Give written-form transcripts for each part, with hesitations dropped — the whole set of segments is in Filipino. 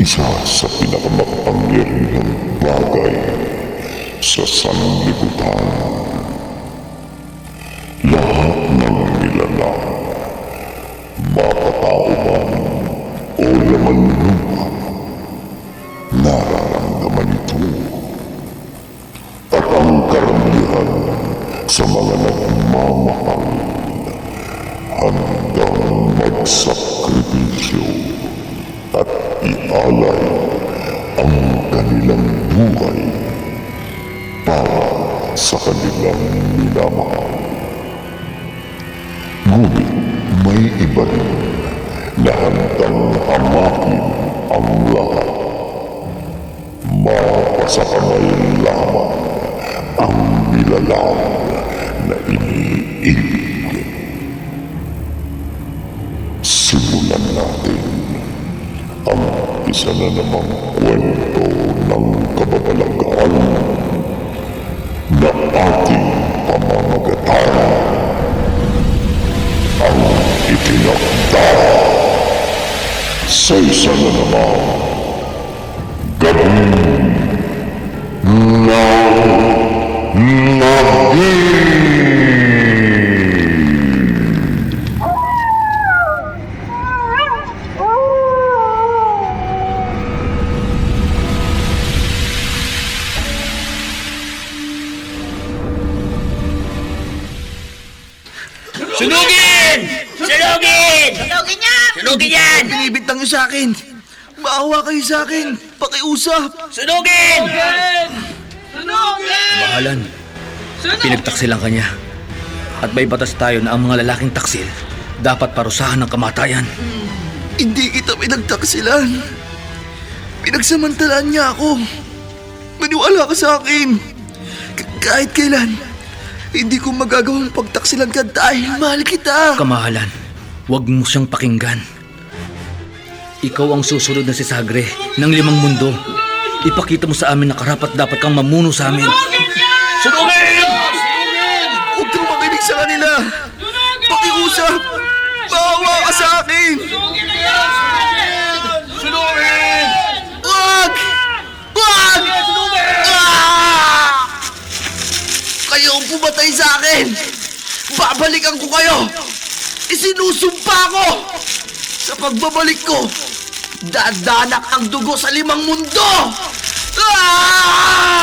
Isa sa pinakamakapangyarihang bagay sa sanlibutan. Lahat ng nilalang, mapatao man o laman lupa, nararamdaman ito. At ang karamihan sa mga nagmamahal handang magsakripisyo at ialay ang kanilang buhay para sa kanilang minamahal. Ngunit may iba rin na handang hamakin ang lahat. Mapasakamay lamang ang nilalang na iniibig. Simulan natin ang isa na namang kwento ng kababalaghan na ating pamamagatan. Ang itinakda sa isa na namang gabing ng naging. Sunugin! Sunugin! Sunugin niya! Sunugin yan! Binibintang niyo sa akin. Maawa kayo sa akin. Pakiusap. Sunugin! Sunugin! Mahalan, pinagtaksilan ka niya. At may batas tayo na ang mga lalaking taksil dapat parusahan ng kamatayan. Hindi kita pinagtaksilan. Pinagsamantalaan niya ako. Maniwala ka sa akin. Kahit kailan, hindi ko magagawang pagtaksilan ka dahil mahal kita. Kamahalan, huwag mo siyang pakinggan. Ikaw ang susunod na si Sagre ng 5 mundo. Ipakita mo sa amin na karapat dapat kang mamuno sa amin. Sunugin! Huwag kang makinig sa kanila. Pakiusap. Maawa ka sa akin. Sunugin! Wag! Wag! Ah! Kayo ang pumatay sa akin. Babalikan ko kayo. Isinusumpa ko. Sa pagbabalik ko, dadanak ang dugo sa 5 mundo. Ah!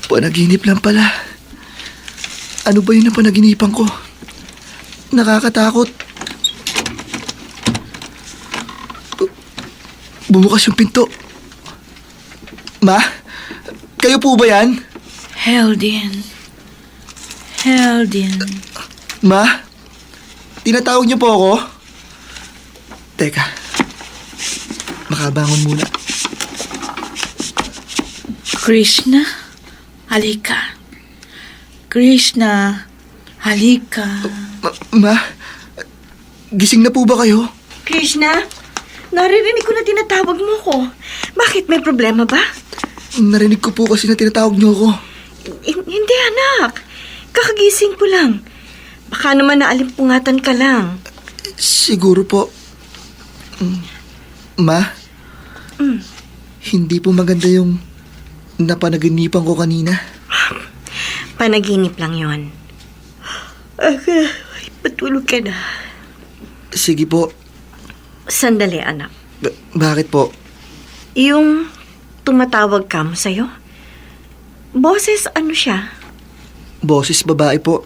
Panaginip lang pala. Ano ba yun na panaginipan ko? Nakakatakot. Bumukas yung pinto. Ma? Kayo po ba yan? Heldin. Ma? Tinatawag niyo po ako? Teka. Makabangon muna. Krishna, halika. Krishna, halika. Ma? Gising na po ba kayo? Krishna, naririnig ko na tinatawag mo ko. Bakit, may problema ba? Narinig ko po kasi na tinatawag niyo ako. Hindi, anak. Kakagising ko lang. Baka naman naalimpungatan ka lang. Siguro po. Ma? Hindi po maganda yung napanaginipan ko kanina. Panaginip lang yon. Patulog ka na. Sige po. Sandali, anak. Bakit po? Yung tumatawag ka mo sa'yo? Boses, ano siya? Boses babae po.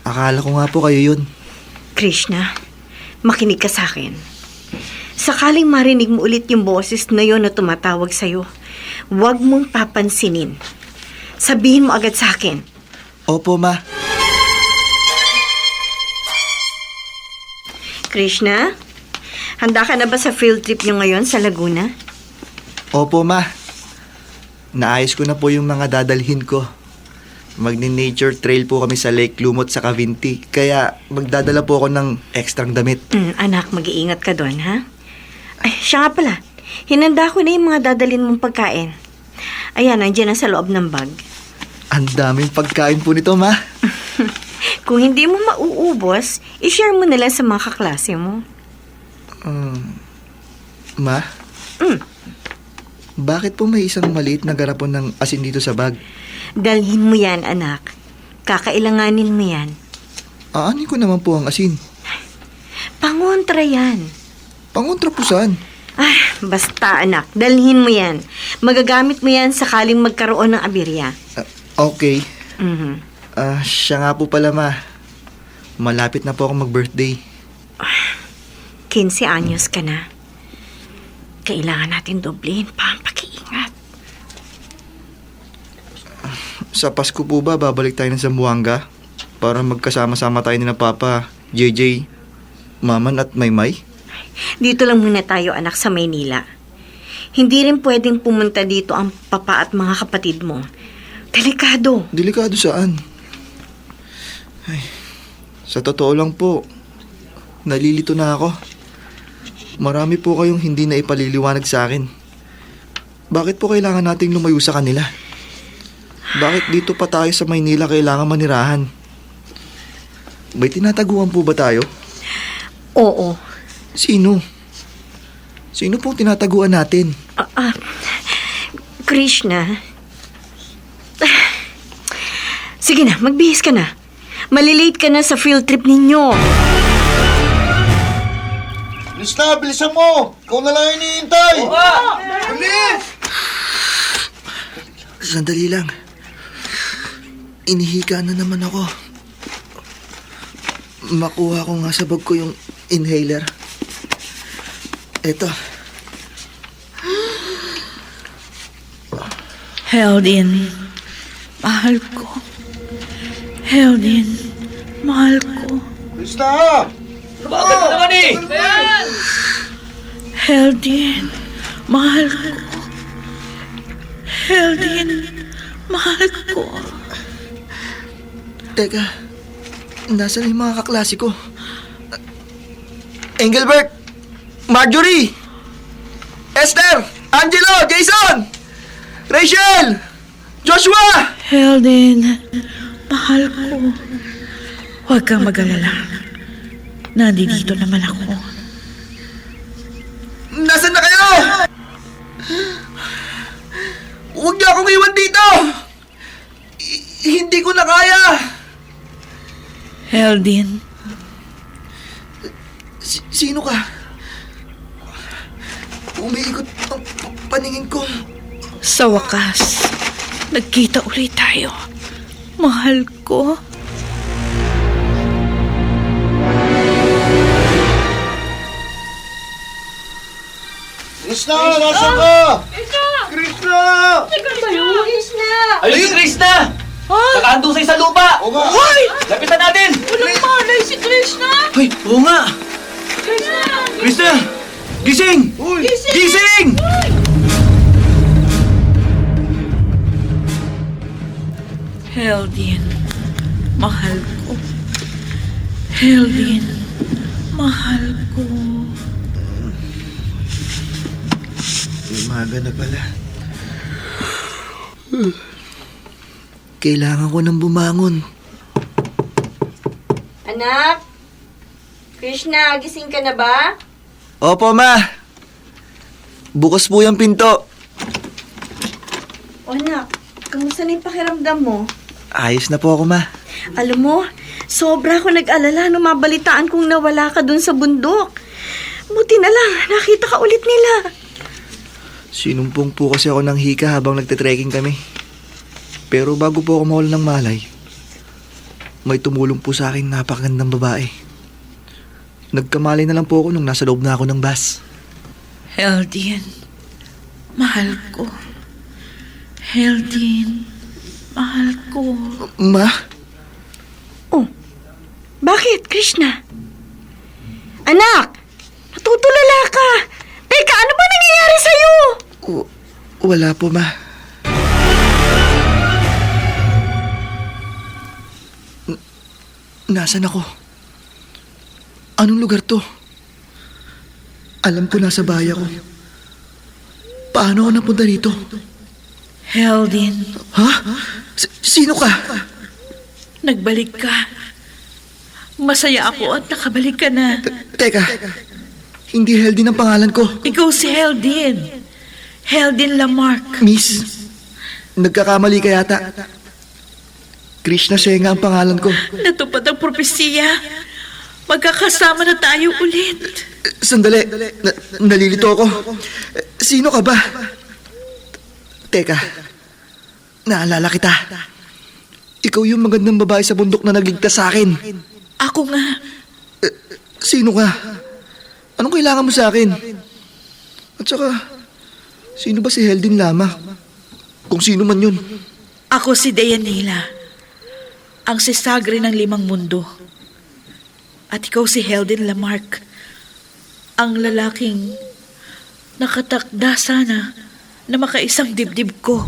Akala ko nga po kayo yun. Krishna, makinig ka sa akin. Sakaling marinig mo ulit yung boses na yon na tumatawag sa'yo, huwag mong papansinin. Sabihin mo agad sa akin. Opo, ma. Krishna, handa ka na ba sa field trip nyo ngayon sa Laguna? Opo, ma. Naayos ko na po yung mga dadalhin ko. Magni-nature trail po kami sa Lake Lumot sa Cavinti. Kaya magdadala po ako ng ekstrang damit. Anak, mag-iingat ka doon, ha? Ay, siya nga pala. Hinanda ko na yung mga dadalhin mong pagkain. Ayan, nandiyan na sa loob ng bag. Ang daming pagkain po nito, Ma. Kung hindi mo mauubos, i-share mo na lang sa mga kaklase mo. Ma? Bakit po may isang maliit na garapon ng asin dito sa bag? Dalhin mo yan, anak. Kakailanganin mo yan. Aanin ko naman po ang asin. Pangontra yan. Pangontra po saan? Basta, anak. Dalhin mo yan. Magagamit mo yan sakaling magkaroon ng aberya. Okay. Mhm. Siya nga po pala, Ma. Malapit na po ako mag-birthday. 15 anyos ka na. Kailangan natin doblehin pa ang pag-iingat. Sa Pasko po ba, babalik tayo ng Zamboanga? Para magkasama-sama tayo ni na Papa, JJ, Maman at Maymay? Dito lang muna tayo, anak, sa Maynila. Hindi rin pwedeng pumunta dito ang papa at mga kapatid mo. Delikado. Delikado saan? Ay, sa totoo lang po, nalilito na ako. Marami po kayong hindi na ipaliliwanag sa akin. Bakit po kailangan nating lumayo sa kanila? Bakit dito pa tayo sa Maynila kailangan manirahan? May tinataguan po ba tayo? Oo. Sino? Sino pong tinataguan natin? Krishna. Sige na, magbihis ka na. Malilate ka na sa field trip ninyo. Krishna, bilisan mo! Ikaw na lang iniintay! Bilis! Sandali lang. Inihika na naman ako. Makuha ko nga sa bag ko yung inhaler. Eto. Heldin, mahal ko. Heldin, mahal ko. Krishna! Bakit mo naman eh? Heldin, mahal ko. Heldin, mahal ko. Teka, nasaan yung mga kaklase ko? Engelbert! Marjorie! Esther! Angelo! Jason! Rachel! Joshua! Heldin, mahal ko. Huwag kang mag-alala. Nandito naman ako. Nasaan na kayo? Huwag niyo akong iwan dito! Hindi ko na kaya! Heldin, Sino ka? Umiikot ang paningin ko. sa wakas, nagkita ulit tayo. Mahal ko. Krishna, nasaan ka? Krishna! Ayun si Krishna! Nakahandusay sa lupa! O nga! Lapitan natin! Walang malay si Krishna. Ay, oo nga! Krishna! Gising! Uy! Gising! Heldin, mahal ko. Heldin, mahal ko. Umaga na pala. Kailangan ko nang bumangon. Anak? Krishna, gising ka na ba? Opo, Ma. Bukas po yung pinto. O anak, kamusta na yung pakiramdam mo? Ayos na po ako, Ma. Alam mo, sobra ako nag-alala nung mabalitaan kong nawala ka dun sa bundok. Buti na lang, nakita ka ulit nila. Sinumpong po kasi ako ng hika habang nagte-trekking kami. Pero bago po ako mawala ng malay, may tumulong po sa akin napakagandang babae. Nagkamali na lang po ako nung nasa loob na ako ng bus. Heldin, mahal ko. Heldin, mahal ko. Ma? Oh, bakit, Krishna? Anak, natutulala ka. Teka, ano ba nangyayari sa'yo? Wala po, Ma. Nasaan ako? Anong lugar to? Alam ko nasa bahay ako. Paano ako napunta dito? Heldin, Ha? Sino ka? nagbalik ka. Masaya ako at nakabalik ka na. Teka, hindi Heldin ang pangalan ko. Ikaw si Heldin. Heldin Lamarck. Miss, nagkakamali ka yata. Krishna Senga ang pangalan ko. Natupad ang propesiya. Magkakasama na tayo ulit. Sandali, nalilito ako. Sino ka ba? Teka, naalala kita. Ikaw yung magandang babae sa bundok na nagligtas sa akin. Ako nga. Sino ka? Anong kailangan mo sa akin? At saka, sino ba si Heldin Lama? Kung sino man yun. Ako si Deyanira, ang sisagre ng 5 mundo. At ikaw si Heldin Lamarck, ang lalaking nakatakda sana na makaisang dibdib ko.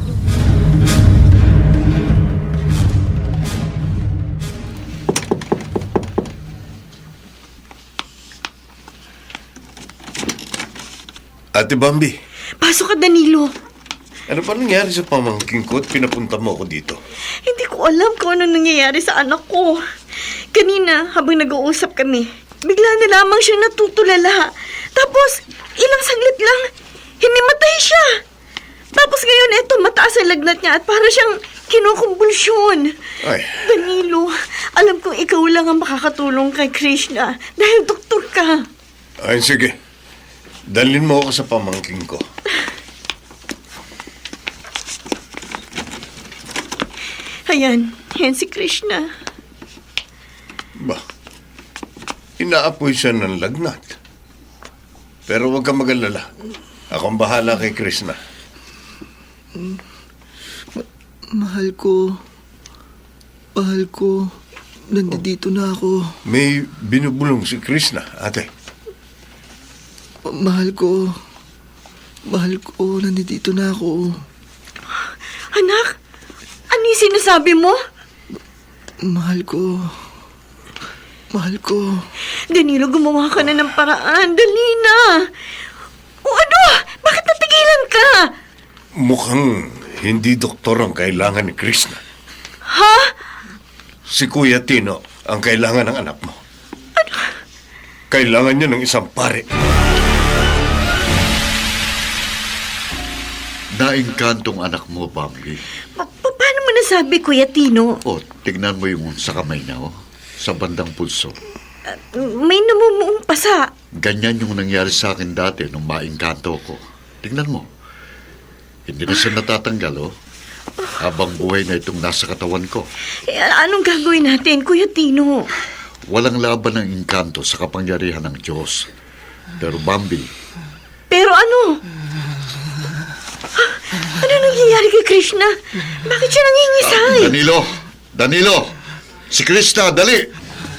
Ate Bambi, Pasok ka, Danilo. ano pa nangyari sa pamangking ko at pinapunta mo ako dito? Hindi ko alam kung ano nangyayari sa anak ko. Kanina, habang nag-uusap kami, bigla na lamang siya natutulala. Tapos, ilang saglit lang, hinimatay siya. Tapos ngayon, eto, mataas ang lagnat niya at para siyang kinukumbulsyon. Ay, Danilo, alam kong ikaw lang ang makakatulong kay Krishna dahil doktor ka. ay sige. Dalhin mo ako sa pamangking ko. Ayan, yan si Krishna. Ba, inaapoy siya ng lagnat. Pero huwag kang mag-alala. Akong bahala kay Krishna. Mahal ko. Mahal ko. Nandito na ako. May binubulong si Krishna, ate. Mahal ko. Mahal ko. Nandito na ako. Anak, ano yung sinasabi mo? Mahal ko. Mahal ko. Danilo, gumawa ka na ng paraan. Dali na. O ano? Bakit natigilan ka? Mukhang hindi doktor ang kailangan ni Krishna. Ha? Si Kuya Tino ang kailangan ng anak mo. Kailangan niya ng isang pare. Naingkantong anak mo, Bambi. Paano mo nasabi, Kuya Tino? O, tignan mo yung sa kamay na, oh. Sa bandang pulso. May namumuong pasa. Ganyan yung nangyari sa akin dati nung maingkanto ko. Tignan mo. Hindi na siya natatanggal, oh. Habang buhay na itong nasa katawan ko. Anong gagawin natin, Kuya Tino? Walang laban ng engkanto sa kapangyarihan ng Diyos. Pero Bambi, Pero ano? Ano nangyayari kay Krishna? Bakit siya nangingisay? Danilo! Danilo! Si Krista, dali!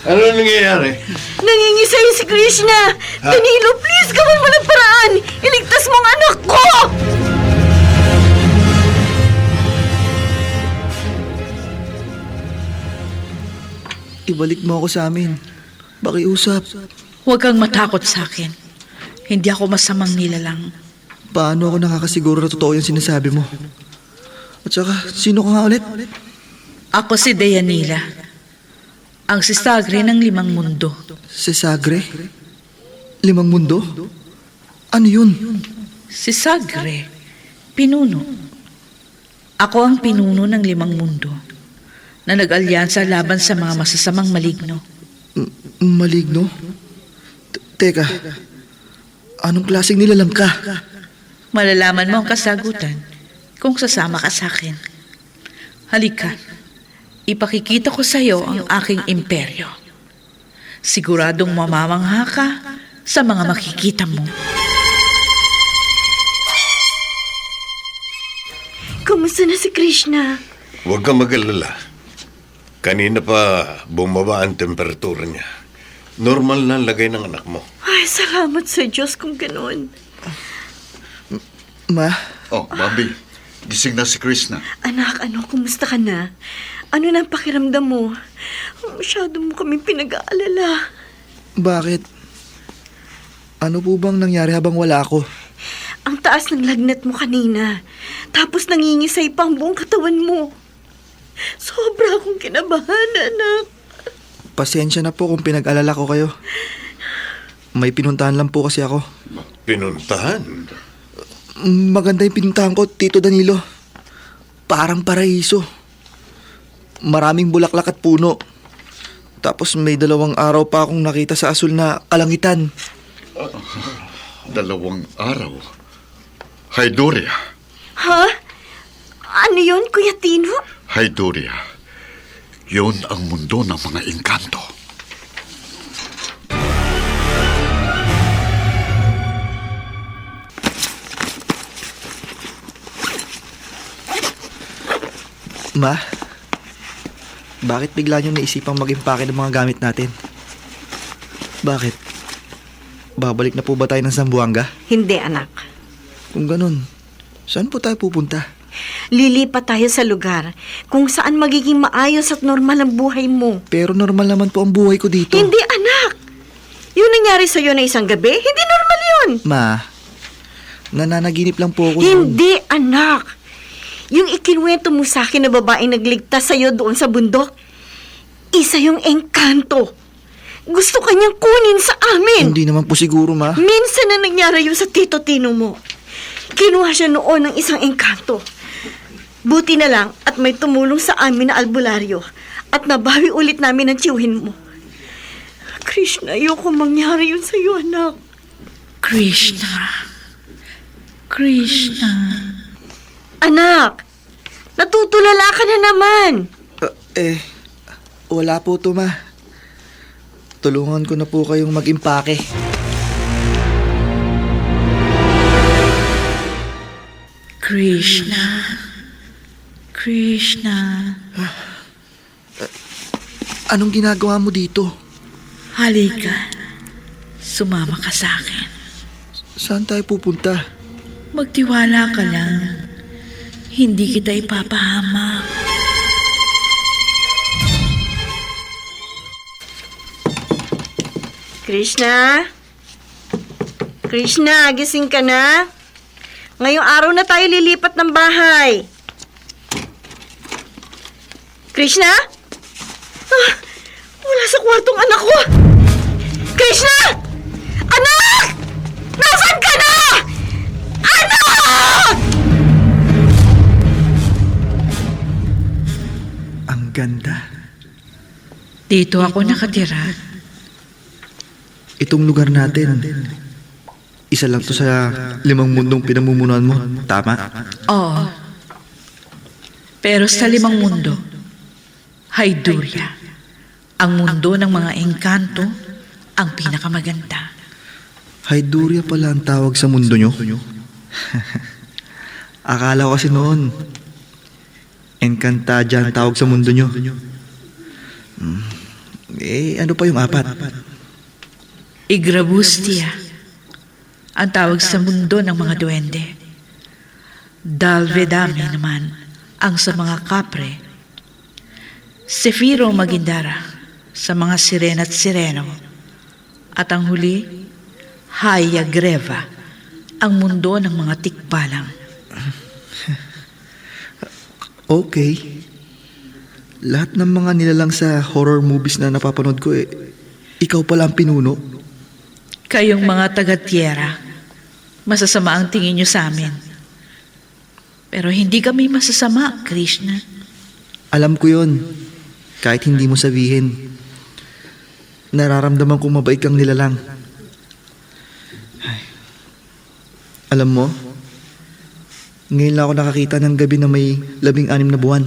Ano nangyayari? Nangingisay si Krishna! Danilo, please, gawin mo ng paraan! Iligtas mo ang anak ko! Ibalik mo ako sa amin. Pakiusap. Huwag kang matakot sa akin. Hindi ako masamang nilalang. Paano ako nakakasiguro na totoo yung sinasabi mo? At saka, sino ka nga ulit? Ako si Deyanira, ang sisagre ng 5 mundo. Si Sagre? 5 mundo? Ano yun? Sisagre, pinuno. Ako ang pinuno ng 5 mundo na nag-alyansa laban sa mga masasamang maligno. Maligno? Teka, anong klaseng nilalang ka? Malalaman mo ang kasagutan kung sasama ka sa akin. Halika, ipakikita ko sa iyo ang aking imperyo. Siguradong mamamangha ka sa mga makikita mo. Kumusta na si Krishna? Huwag kang mag-alala. Kanina pa bumaba ang temperatura niya. Normal na ang lagay ng anak mo. Ay, salamat sa Diyos kung ganoon. Ma, Oh, Bambi, gising na si Krishna. Anak, kumusta ka na? Ano na ang pakiramdam mo? Masyado mo kami pinag-aalala. bakit? Ano po bang nangyari habang wala ako? Ang taas ng lagnat mo kanina. Tapos nangingisay pa ang buong katawan mo. Sobra akong kinabahan, anak. Pasensya na po kung pinag-alala ko kayo. May pinuntahan lang po kasi ako. Pinuntahan? Maganda yung pinuntahan ko, Tito Danilo. Parang paraiso. Maraming bulaklak at puno. Tapos may 2 araw pa akong nakita sa asul na kalangitan. 2 araw. Hyduria. Ha? Ano yun, Kuya Tino? Hyduria. Yun ang mundo ng mga engkanto. Ma, bakit bigla niyo naisipang mag-impake ng mga gamit natin? Bakit? Babalik na po ba tayo ng Zamboanga? Hindi, anak. Kung ganun, saan po tayo pupunta? Lilipat tayo sa lugar kung saan magiging maayos at normal ang buhay mo. Pero normal naman po ang buhay ko dito. Hindi, anak. Yung nangyari sa'yo na isang gabi, hindi normal yun. Ma, nananaginip lang po ako noon. Hindi, anak. Yung ikinuwento mo sa akin na babaeng nagligtas sa'yo doon sa bundok, isa yung engkanto. Gusto kanyang kunin sa amin. Hindi naman po siguro, Ma. Minsan na nangyari yun sa Tito Tino mo. Kinuha siya noon ng isang engkanto. Buti na lang at may tumulong sa amin na albularyo at nabawi ulit namin ang tiyuhin mo. Krishna, ayoko mangyari yun sa'yo, anak. Krishna. Krishna. Anak, natutulala ka na naman. Wala po to, Ma. Tulungan ko na po kayong mag-impake. Krishna. Krishna. Anong ginagawa mo dito? Halika. Sumama ka sa akin. Saan tayo pupunta? Magtiwala ka lang. Hindi kita ipapahamak. Krishna? Krishna, gising ka na? Ngayong araw na tayo lilipat ng bahay. Krishna? Ah, wala sa kwartong anak ko. Krishna! Anak! Nasaan ka na? Anak! Ang ganda. Dito ako nakatira. Itong lugar natin, isa lang to sa 5 mundong pinamumunuan mo. Tama? Oo. Pero sa 5 mundo, Hyduria, ang mundo ng mga engkanto, ang pinakamaganda. Hyduria pala ang tawag sa mundo nyo? Akala ko kasi noon, Encantadia ang tawag sa mundo nyo. Ano pa yung 4? Igrabustia, ang tawag sa mundo ng mga duwende. Dalvedami naman, ang sa mga kapre. Sefiro Magindara, sa mga sirena at sireno. At ang huli, Hayagreva, ang mundo ng mga tikbalang. Okay. Lahat ng mga nilalang sa horror movies na napapanood ko, ikaw pala ang pinuno. Kayong mga taga-tiyera, masasama ang tingin nyo sa amin. Pero hindi kami masasama, Krishna. Alam ko yun. Kahit hindi mo sabihin. Nararamdaman kong mabait kang nilalang. Ay. Alam mo, ngayon lang ako nakakita ng gabi na may 16 na buwan.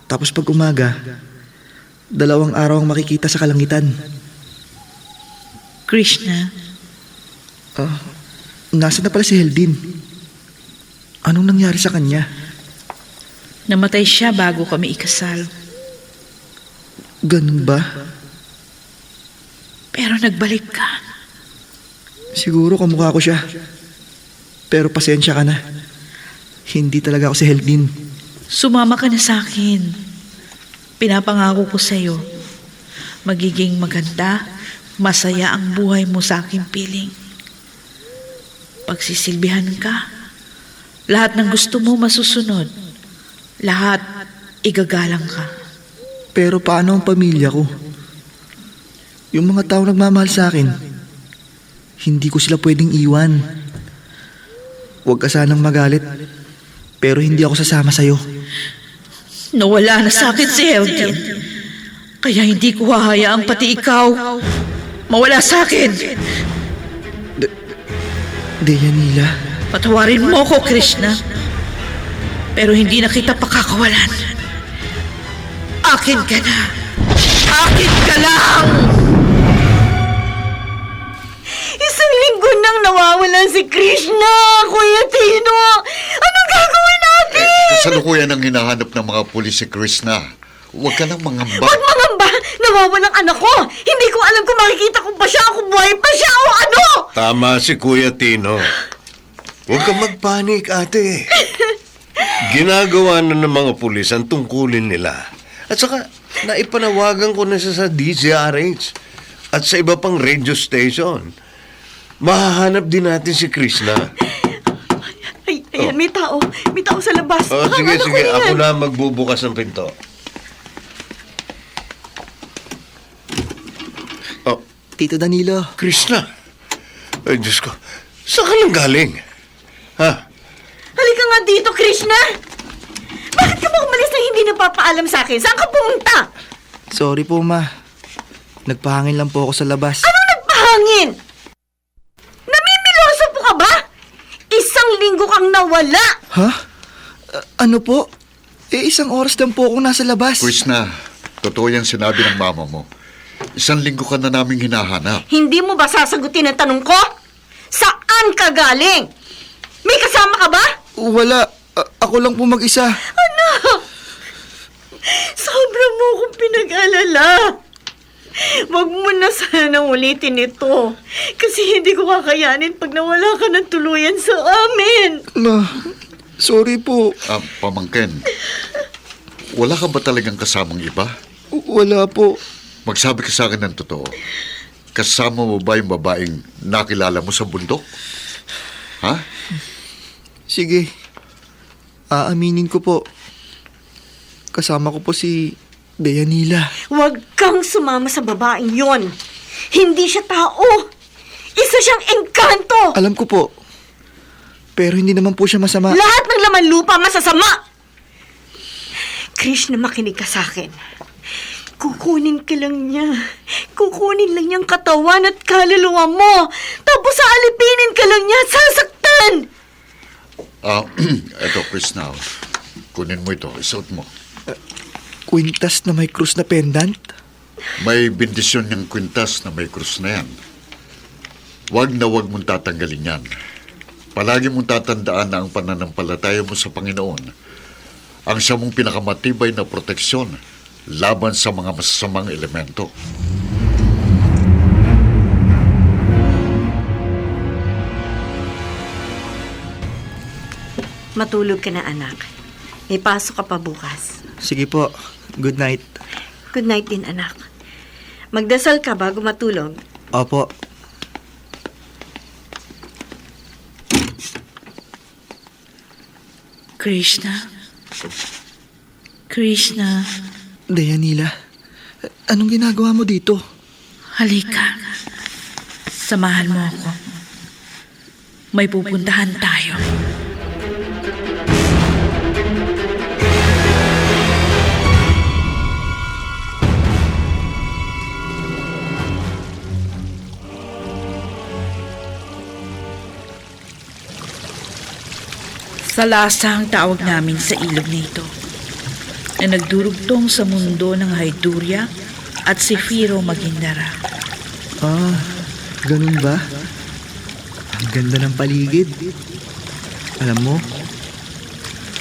Tapos pag umaga, 2 araw ang makikita sa kalangitan. Krishna, Nasaan na pala si Heldin? Anong nangyari sa kanya? namatay siya bago kami ikasal. Ganun ba? Pero nagbalik ka. Siguro kamukha ko siya. Pero pasensya ka na. Hindi talaga ako si Heldin. Sumama ka na sa akin. Pinapangako ko sa'yo, magiging maganda, masaya ang buhay mo sa aking piling. pagsisilbihan ka. Lahat ng gusto mo masusunod. Lahat igagalang ka. Pero paano ang pamilya ko? Yung mga tao nagmamahal sa akin, hindi ko sila pwedeng iwan. Huwag ka sanang magalit, pero hindi ako sasama sa'yo. Nawala na sa akin si Heldin. Kaya hindi ko hahayaang pati ikaw mawala sa akin. Deyanila, Patawarin mo ko, Krishna. Pero hindi na kita pakakawalan. Akin ka na. Akin ka lang! Isang linggo nang nawawalan si Krishna, Kuya Tino. Anong gagawin natin? Kasalukuyan ang hinahanap ng mga pulis si Krishna. Huwag ka nang mangamba. Huwag mangamba! Nawawalang anak ko! Hindi ko alam kung makikita ko pa siya, kung buhay pa siya o ano! Tama si Kuya Tino. Huwag kang magpanik, ate. Ginagawa na ng mga pulis ang tungkulin nila. At saka, naipanawagan ko na siya sa DZRH at sa iba pang radio station. Mahahanap din natin si Krishna. Ay, ayan, may tao. May tao sa labas. Oh, Baka sige, ano ko sige. yan? Ako na magbubukas ng pinto. Oh, Tito Danilo. Krishna. Ay, Diyos ko. Saan ka lang galing? Ha? Halika nga dito, Krishna! Bakit ka ba umalis na hindi napapaalam sa akin? Saan ka pumunta? Sorry po, Ma. Nagpahangin lang po ako sa labas. Anong nagpahangin? Namimiloso po ka ba? Isang linggo kang nawala! Ha? Ano po? Isang oras lang po akong nasa labas. Krishna, totoo yung sinabi ng mama mo. Isang linggo ka na naming hinahanap. Hindi mo ba sasagutin ang tanong ko? Saan ka galing? May kasama ka ba? Wala. Ako lang po mag-isa. Anak! Sobra mo akong pinag-alala. Huwag mo na sana ulitin ito. Kasi hindi ko kakayanin pag nawala ka ng tuluyan sa amin. Ma, sorry po. Pamangkin, wala ka ba talagang kasamang iba? Wala po. Magsabi ka sa akin ng totoo. Kasama mo ba yung babaeng nakilala mo sa bundok? Ha? Sige. Aaminin ko po. Kasama ko po si Deyanila. Huwag kang sumama sa babaeng yon. Hindi siya tao. Isa siyang engkanto. Alam ko po. Pero hindi naman po siya masama. Lahat ng laman lupa masasama. Krishna, makinig ka sa akin. Kukunin ka lang niya. Kukunin lang niyang katawan at kaluluwa mo. Tapos saalipinin ka lang niya at sasaktan. Eto, Krishna. Kunin mo ito. Isuot mo. Kwintas na may krus na pendant. May bendisyon niyang kwintas na may krus na yan. Huwag na huwag mong tatanggalin yan. Palagi mong tatandaan na ang pananampalataya mo sa Panginoon ang siya mong pinakamatibay na proteksyon laban sa mga masasamang elemento. Matulog ka na, anak. May pasok ka pa bukas. Sige po. Good night. Good night din, anak. Magdasal ka bago matulog. Opo. Krishna. Krishna. Deyanila, anong ginagawa mo dito? Halika. Samahan mo ako. May pupuntahan tayo. Salasa ang tawag namin sa ilog na ito, na nagdurugtong sa mundo ng Haidurya at Sefiro Magindara. Ganun ba? Ang ganda ng paligid. Alam mo,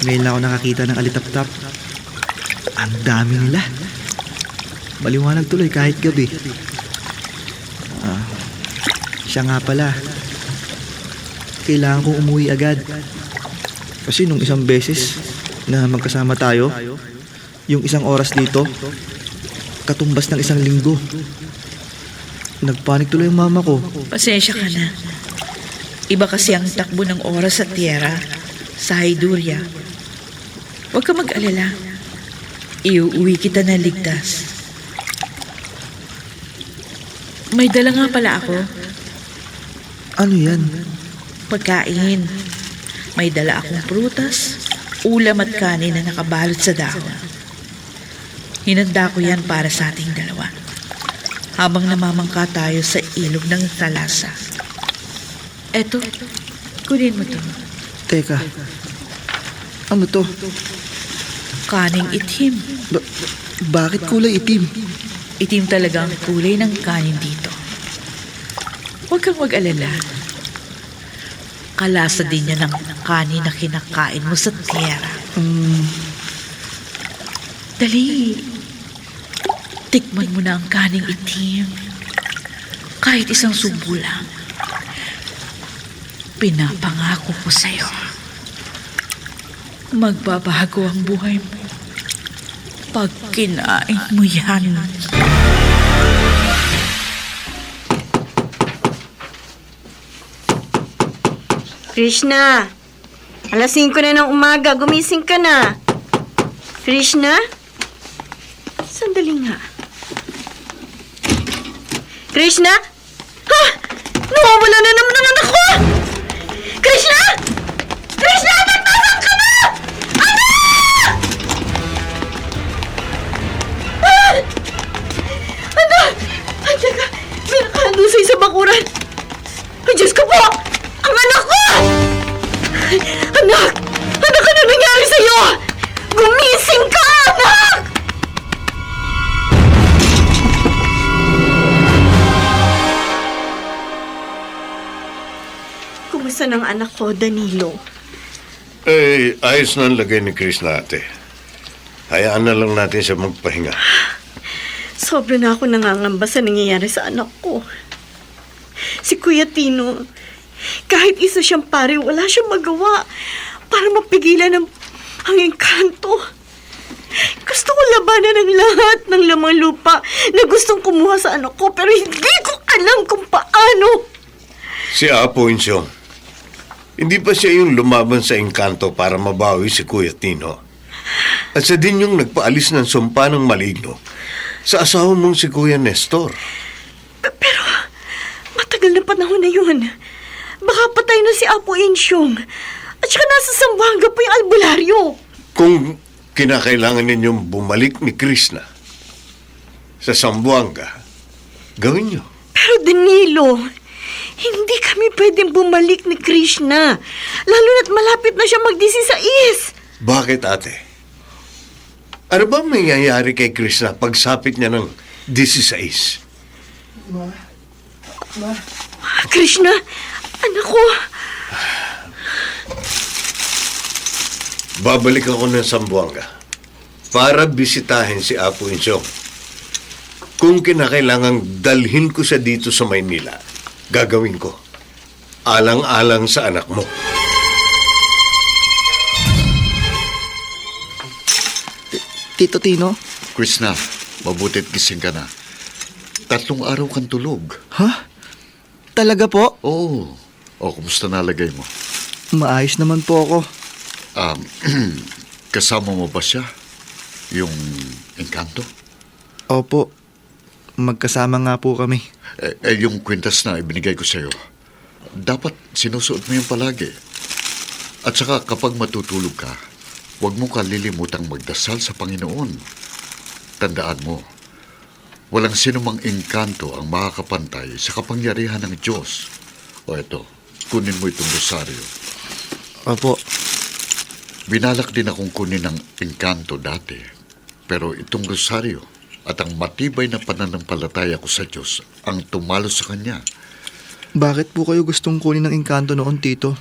ngayon lang ako nakakita ng alitap-tap. Ang dami nila. Maliwanag tuloy kahit gabi. Siya nga pala. Kailangan kong umuwi agad. Kasi nung isang beses na magkasama tayo, yung isang oras dito, katumbas ng isang linggo. Nagpanik tuloy yung mama ko. Pasensya ka na. Iba kasi ang takbo ng oras sa tiyera, sa Hydouria. Huwag ka mag-alala. Iuwi kita na ligtas. May dala nga pala ako. Ano yan? Pagkain. May dala akong prutas, ulam at kanin na nakabalot sa dahon. Hinanda ko yan para sa ating dalawa. Habang namamangka tayo sa ilog ng Thalassa. Eto, kunin mo to. Teka, ano to? Kaning itim. Bakit kulay itim? Itim talaga ang kulay ng kanin dito. Huwag kang mag-alala. Kalasa din yan ng kanin na kinakain mo sa tiyera. Dali. Tikman mo na ang kaning itim. Kahit isang subo lang. Pinapangako ko sa'yo. Magbabago ang buhay mo pag kinain mo yan. Krishna! Alas 5 na ng umaga. Gumising ka na. Krishna? Sandali nga. Krishna? Ha! Nawawala na naman ang anak ko! Krishna! Krishna! Nasaan ka na? Anak! Ah! Anak! Ay, teka. May nakahandusay sa bakuran. Ay, Diyos ko po! Ang anak ko! Anak! Anak, ano nangyari sa'yo? Gumising ka, anak! Kumusta ng anak ko, Danilo? Ayos na ang lagay ni Chris na ate. Hayaan na lang natin siya magpahinga. Sobra na ako nangangamba sa nangyayari sa anak ko. Si Kuya Tino, kahit isa siyang pare, wala siyang magawa para mapigilan ang engkanto. Gusto ko labanan ng lahat ng lamang lupa na gustong kumuha sa anak ko, pero hindi ko alam kung paano. Si Apo Insyong, hindi pa siya yung lumaban sa engkanto para mabawi si Kuya Tino. At siya din yung nagpaalis ng sumpa ng maligno sa asawa mong si Kuya Nestor. Pero matagal na panahon na yun. Baka patay na si Apo Insyong. At saka nasa Zamboanga pa yung albularyo. Kung kinakailangan ninyong bumalik ni Krishna sa Zamboanga, gawin niyo. Pero Danilo, hindi kami pwedeng bumalik ni Krishna. Lalo na't malapit na siya mag-16. Bakit, ate? Ano ba mangyayari kay Krishna pagsapit niya ng 16? Krishna, anak ko. Babalik ako ng Zamboanga para bisitahin si Apo Insyong. Kung kinakailangang dalhin ko siya dito sa Maynila, gagawin ko. Alang-alang sa anak mo. Tito Tino? Krishna, mabutit gising ka na. 3 araw kang tulog. Ha? Talaga po? Oo. Kumusta nalagay mo? Maayos naman po ako. Kasama mo ba siya? Yung engkanto? Opo. Magkasama nga po kami. Yung kwintas na ibinigay ko sa'yo, dapat sinusuot mo yung palagi. At saka kapag matutulog ka, huwag mo kalilimutang magdasal sa Panginoon. Tandaan mo, walang sinumang engkanto ang makakapantay sa kapangyarihan ng Diyos. O eto, kunin mo itong rosaryo. Opo. Binalak din akong kunin ng engkanto dati. Pero itong rosaryo at ang matibay na pananampalataya ko sa Diyos ang tumalo sa Kanya. Bakit po kayo gustong kunin ng engkanto noon, Tito?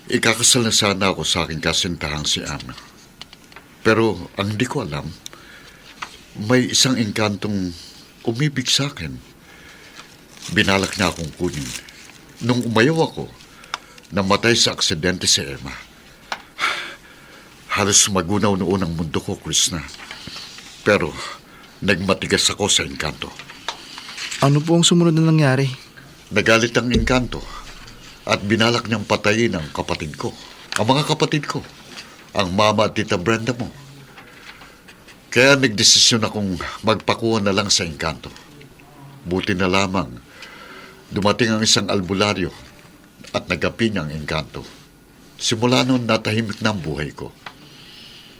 Ikakasal na sana ako sa aking kasintahang si Ana. Pero ang hindi ko alam, may isang engkantong umibig sa akin. Binalak niya akong kunin. Nung umayaw ako, namatay sa aksidente si Emma. Halos magunaw noon ang mundo ko, Krishna. Pero nagmatigas ako sa engkanto. Ano po ang sumunod na nangyari? Nagalit ang engkanto At binalak niyang patayin ang kapatid ko. Ang mga kapatid ko. Ang mama at tita Brenda mo. Kaya nagdesisyon akong magpakuha na lang sa engkanto. Buti na lamang, dumating ang isang albularyo at nagapi niya ang engkanto. Simula noon, natahimik na ang buhay ko.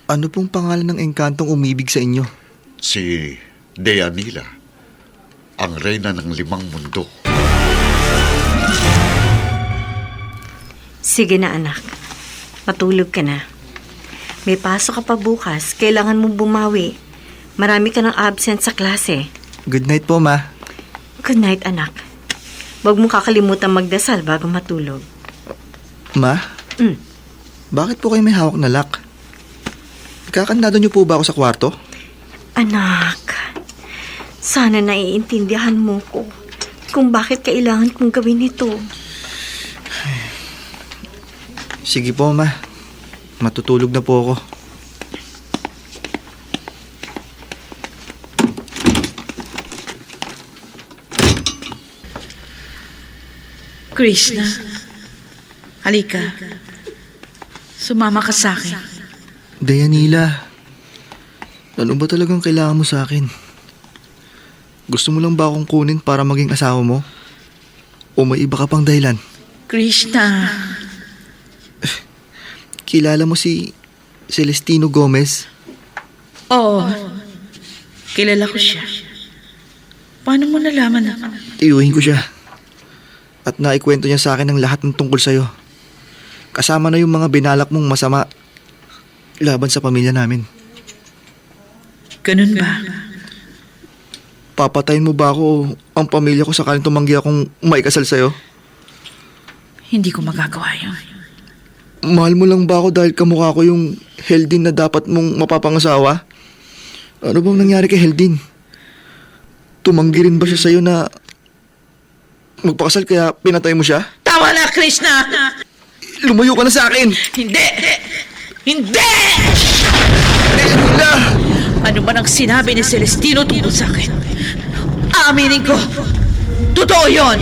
Ano pong pangalan ng engkantong umibig sa inyo? Si Deyanira, ang reyna ng 5 mundo. Sige na anak, matulog ka na. May pasok ka pa bukas, kailangan mong bumawi. Marami ka ng absent sa klase. Good night po, Ma. Good night anak. Huwag mong kakalimutan magdasal bago matulog. Ma? Mm. Bakit po kayo may hawak na lock? Kakandado niyo po ba ako sa kwarto? Anak, sana naiintindihan mo ko kung bakit kailangan kong gawin ito. Sige po, Ma. Matutulog na po ako. Krishna, halika. Sumama ka sa akin. Dayanila, ano ba talagang kailangan mo sa akin? Gusto mo lang ba akong kunin para maging asawa mo? O may iba ka pang dahilan? Krishna, Kilala mo si Celestino Gomez? oo. Kilala ko siya. Paano mo nalaman na? Tiyuhin ko siya. At naikwento niya sa akin ang lahat ng tungkol sa'yo. Kasama na yung mga binalak mong masama laban sa pamilya namin. Ganun ba? Papatayin mo ba ako o ang pamilya ko sakaling tumanggi akong maikasal sa'yo? Hindi ko magagawa yun. Mahal mo lang ba ako dahil kamukha ko yung Heldin na dapat mong mapapangasawa? Ano bang nangyari kay Heldin? Tumanggi rin ba siya sa'yo na magpakasal kaya pinatay mo siya? Tama na, Krishna! Lumayo ka na sa akin! Hindi! Hindi! Dayanila! Ano man ang sinabi ni Celestino tungkol sa akin? Aaminin ko! Totoo yon!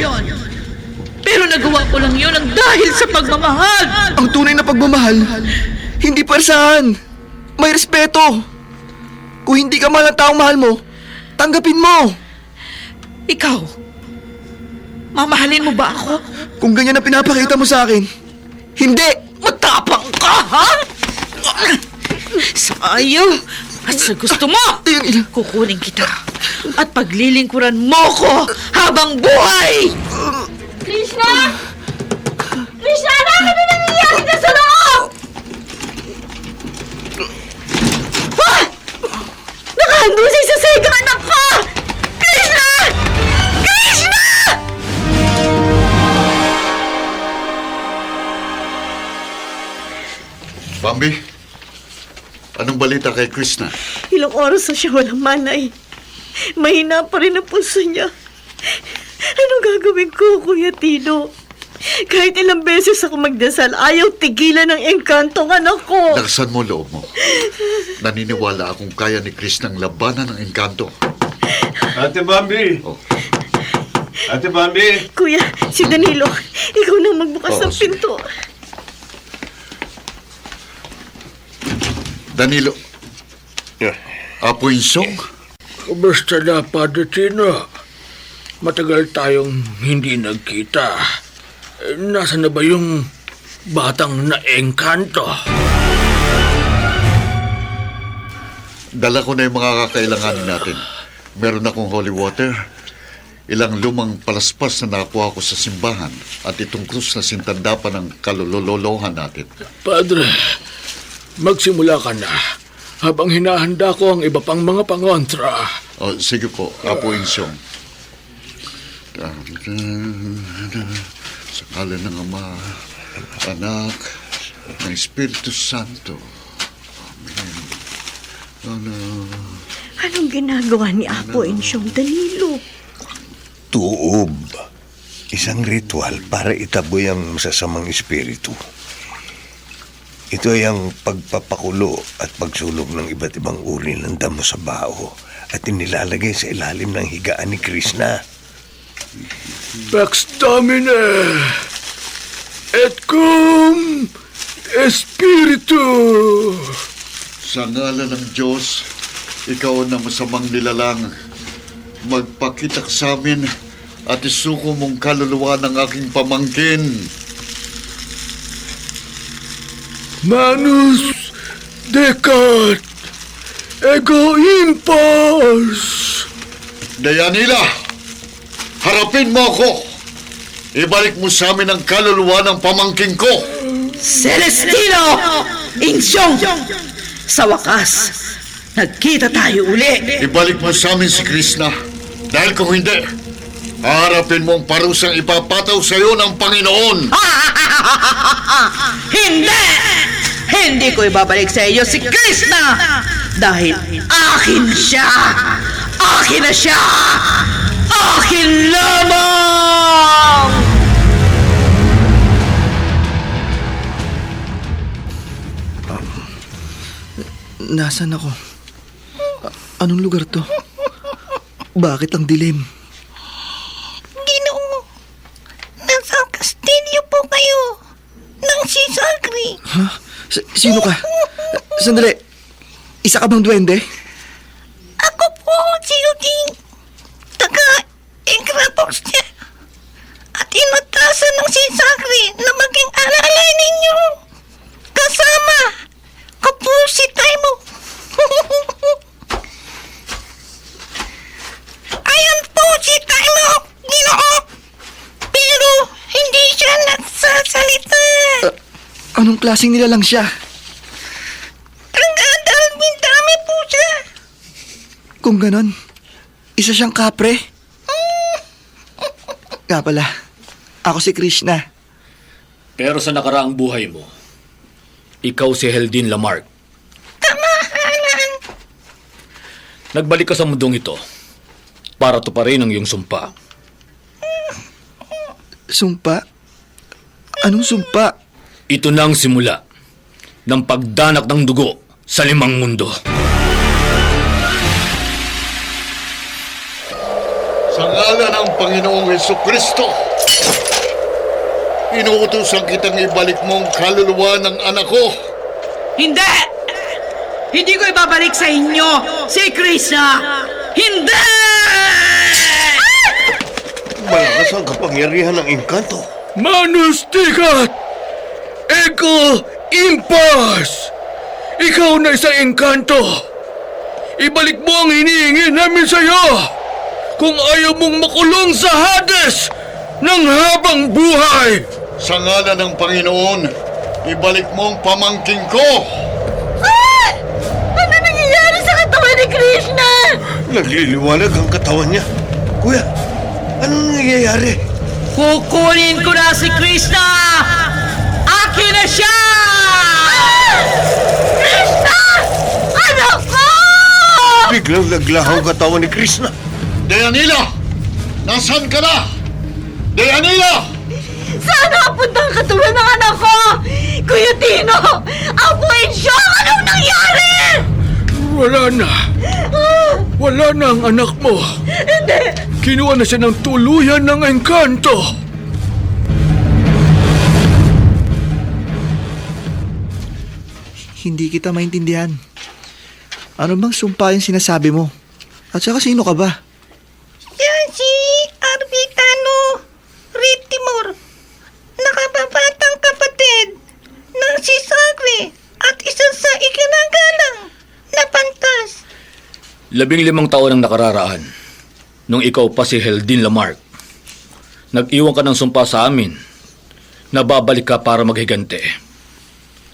Pero nagawa ko lang yun ang dahil sa pagmamahal! Ang tunay na pagmamahal, hindi persahan. May respeto. Kung hindi ka mahal ang taong mahal mo, tanggapin mo. Ikaw, mamahalin mo ba ako? Kung ganyan ang pinapakita mo sa akin, hindi. Matapang ka, ha? Sa ayaw at sa gusto mo, Dayanila. kukunin kita at paglilingkuran mo ko habang buhay! Krishna! Krishna, anak! Ano nangyayari na sa loob? Ha? Nakahandusay sa sega, anak ko! Krishna! Krishna! Bambi, anong balita kay Krishna? Ilang oras na siya walang manay. Mahina pa rin ang puso niya. Anong gagawin ko, Kuya Tino? Kahit ilang beses ako magdasal, ayaw tigilan ng engkantong anak ko. Laksan mo loob mo. Naniniwala akong kaya ni Krishna ang labanan ng engkanto. Ate Bambi! Oh. Ate Bambi! Kuya, si Danilo, ikaw na magbukas Oo, ng sige. pinto. Danilo, Apo Insong? Basta na, Padre Tino. Matagal tayong hindi nagkita. Nasaan na ba yung batang na-engkanto? Dala ko na yung mga kakailanganin natin. Meron akong holy water, ilang lumang palaspas na nakuha ko sa simbahan, at itong krus na sintanda pa ng kalulolohan natin. Padre, magsimula ka na habang hinahanda ko ang iba pang mga pangontra. O, sige po, Apo Insong. Sa ngalan ng Ama, Anak, ng Espiritu Santo. Amen. Anong ginagawa ni Apo Insyong Danilo? Tuob. Isang ritual para itaboy ang masasamang espiritu. Ito ay ang pagpapakulo at pagsulog ng iba't ibang uri ng damo sa bao at inilalagay sa ilalim ng higaan ni Krishna. Pax Domine! et cum Espiritu. Sa ngalan ng Diyos, ikaw na masamang nilalang, magpakita ka sa amin at isuko mong kaluluwa ng aking pamangkin. Manus decat ego impas. Dayanila, harapin mo ako. Ibalik mo sa amin ang kaluluwa ng pamangkin ko. Celestino! Insyong! Sa wakas, nagkita tayo uli. Ibalik mo sa amin si Krishna. Dahil kung hindi, harapin mo ang parusang ipapataw sa iyo ng Panginoon. Hindi! Hindi ko ibabalik sa iyo si Krishna! Dahil akin siya! Akin na siya! Akin lamang! Nasaan ako? Anong lugar to? Bakit ang dilim? Ginoo, nasa kastilyo po kayo ng si Sagri. Ha? Sino ka? Sandali. Isa ka bang duwende? Ako po si Eugene, taga-Ingrapos niya. At inatasan ng si Sagri na maging alalay ninyo. Kasama ko po si Taimo. Ayan po si Taimo, Ginoo. Pero hindi siya nagsasalita. Anong klaseng nilalang siya? Dami po siya. Kung ganon, isa siyang kapre. Nga pala, ako si Krishna. Pero sa nakaraang buhay mo, ikaw si Heldin Lamarck. Kamahalan. Nagbalik ka sa mundong ito para tuparin ang iyong sumpa. Sumpa? Anong sumpa? Ito na ang simula ng pagdanak ng dugo sa 5 mundo. Sa ngalan ng Panginoong Hesukristo, inuutosan kitang ibalik mo ang kaluluwa ng anak ko. Hindi! Hindi ko ibabalik sa inyo si Krishna! Hindi! Malakas ang kapangyarihan ng engkanto. Manus decat ego impas. Ikaw na isang engkanto. Ibalik mo ang hinihingi namin sa iyo. Kung ayaw mong makulong sa Hades ng habang buhay. Sa ngalan ng Panginoon, ibalik mo ang pamangkin ko. Ano nangyayari sa katawan ni Krishna? Nagliliwanag ang katawan niya. Kuya, anong nangyayari? Kukunin ko na si Krishna! Akin na siya! Krishna! Anak ko! Biglang naglaho ang katawan ni Krishna. Dayanila! Nasaan ka na? Dayanila! Saan napunta ang katawan ng anak ko? Kuya Tino! Abuin siya! Anong nangyari? Wala na. Wala na ang anak mo. Hindi! Kinuha na siya ng tuluyan ng engkanto. Hindi kita maintindihan. Ano bang sumpa yung sinasabi mo? At saka sino ka ba? Yan si Arbitano Ritimor. Nakababatang kapatid ng si Sagri at isa sa ikinagalang na pantas. 15 taon ang nakararaan nung ikaw pa si Heldin Lamarck. Nag-iwan ka ng sumpa sa amin na babalik ka para maghigante.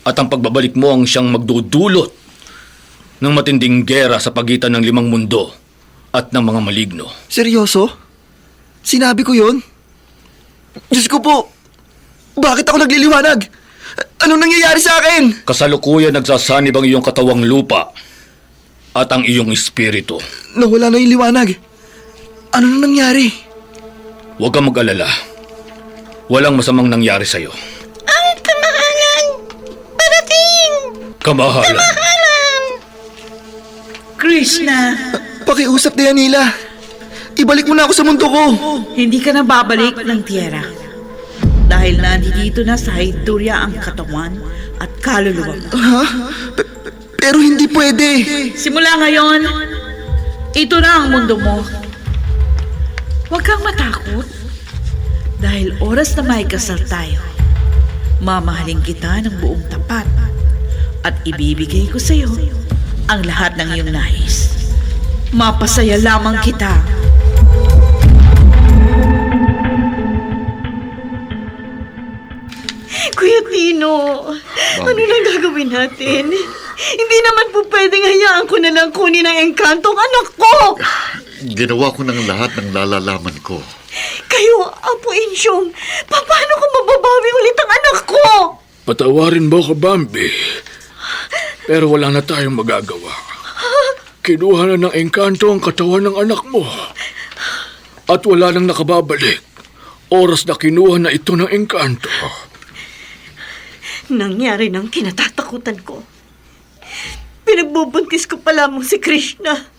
At ang pagbabalik mo ang siyang magdudulot ng matinding gera sa pagitan ng 5 mundo at ng mga maligno. Seryoso? Sinabi ko yun? Diyos ko po! Bakit ako nagliliwanag? Anong nangyayari sa akin? Kasalukuyan nagsasanib ang iyong katawang lupa at ang iyong espiritu. Nawala na yung liwanag. Ano nang nangyari? Huwag kang mag-alala. Walang masamang nangyari sa'yo. Ang kamahalan! Parating! Kamahalan. Kamahalan! Krishna, Pakiusap na yan, Nila. Ibalik mo na ako sa mundo ko. hindi ka na babalik ng tiyera. Dahil nandito na sa Haydurya ang katawan at kaluluwa mo. Pero hindi pwede. Simula ngayon, ito na ang mundo mo. Huwag kang matakot. Dahil oras na may kasal tayo, mamahalin kita ng buong tapat at ibibigay ko sa iyo ang lahat ng iyong nais. Mapasaya lamang kita. Kuya Tino, ano nang gagawin natin? Hindi naman po pwedeng hayaan ko na lang kunin ang engkantong anak ko. Ginawa ko ng lahat ng lalalaman ko. Kayo, Apo Insyong, paano ko mababawi ulit ang anak ko? Patawarin mo ko, Bambi. Pero wala na tayong magagawa. Kinuha na ng engkanto ang katawan ng anak mo. At wala nang nakababalik. Oras na kinuha na ito ng engkanto. Nangyari ng kinatatakutan ko. Pinagbubuntis ko pa lamang si Krishna.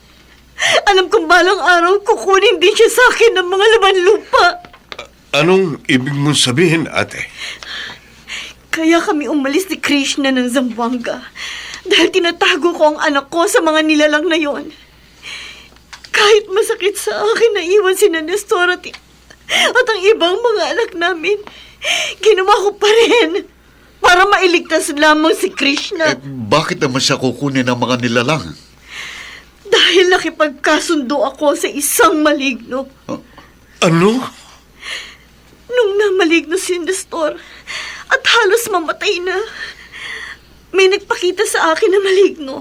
Alam kong balang araw kukunin din siya sa akin ng mga laman lupa. Anong ibig mong sabihin, ate? Kaya kami umalis ni Krishna ng Zamboanga dahil tinatago ko ang anak ko sa mga nilalang na yon. Kahit masakit sa akin na iwan si Nestor at ang ibang mga anak namin, ginawa ko pa rin para mailigtas lamang si Krishna. Bakit naman siya kukunin ng mga nilalang? Dahil nakipagkasundo ako sa isang maligno. Ano? Nung namaligno si Nestor at halos mamatay na, may nagpakita sa akin na maligno.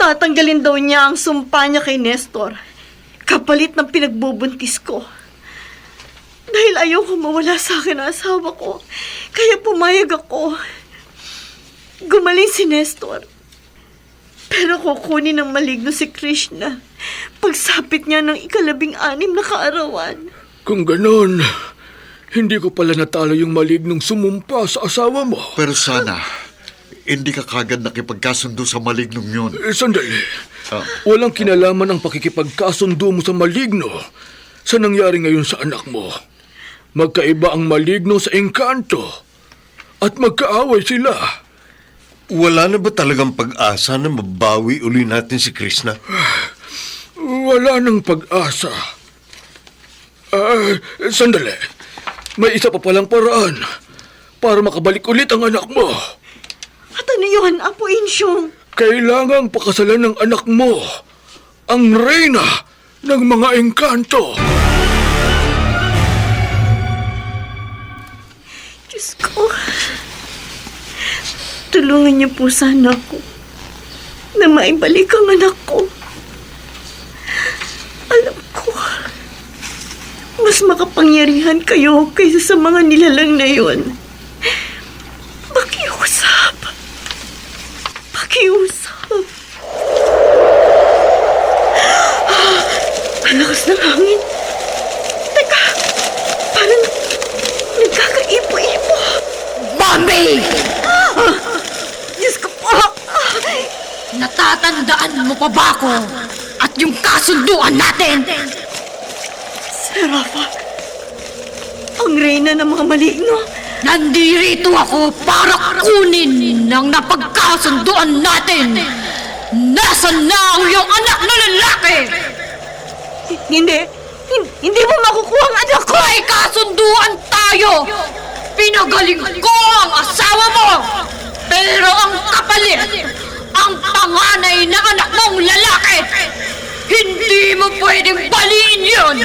Tatanggalin daw niya ang sumpa niya kay Nestor, kapalit ng pinagbubuntis ko. Dahil ayoko mawala sa akin ang asawa ko, kaya pumayag ako. Gumaling si Nestor. Pero kukunin ng maligno si Krishna pagsapit niya ng 16 na kaarawan. Kung ganon, hindi ko pala natalo yung malignong sumumpa sa asawa mo. Pero sana, hindi ka kagad nakipagkasundo sa malignong yun. Sandali. Walang kinalaman ang pakikipagkasundo mo sa maligno sa nangyari ngayon sa anak mo. Magkaiba ang maligno sa engkanto at magkaaway sila. Wala na ba talagang pag-asa na mabawi uli natin si Krishna? Wala nang pag-asa. Sandali. May isa pa palang paraan para makabalik ulit ang anak mo. At ano yun, Apo Insyong? Kailangang pakasalan ng anak mo ang reyna ng mga engkanto. Diyos ko, tulungan niyo po sana ako na maibalik ang anak ko. Alam ko, mas makapangyarihan kayo kaysa sa mga nilalang na yun. Pakiusap. Pakiusap. Ang lakas ng hangin. Teka, parang nagkakaipo-ipo. Bambi! Diyos ko po! Natatandaan mo pa ba ako at yung kasunduan natin? Serafa, ang reyna ng mga maligno. Nandirito ako para kunin ang napagkasunduan natin. Nasaan na ang iyong anak na lalaki? Hindi mo makukuha ang anak ko! May kasunduan tayo! Pinagaling ko ang asawa mo! Pero ang kapalit, ang panganay na anak mong lalaki, hindi mo pwedeng baliin yun!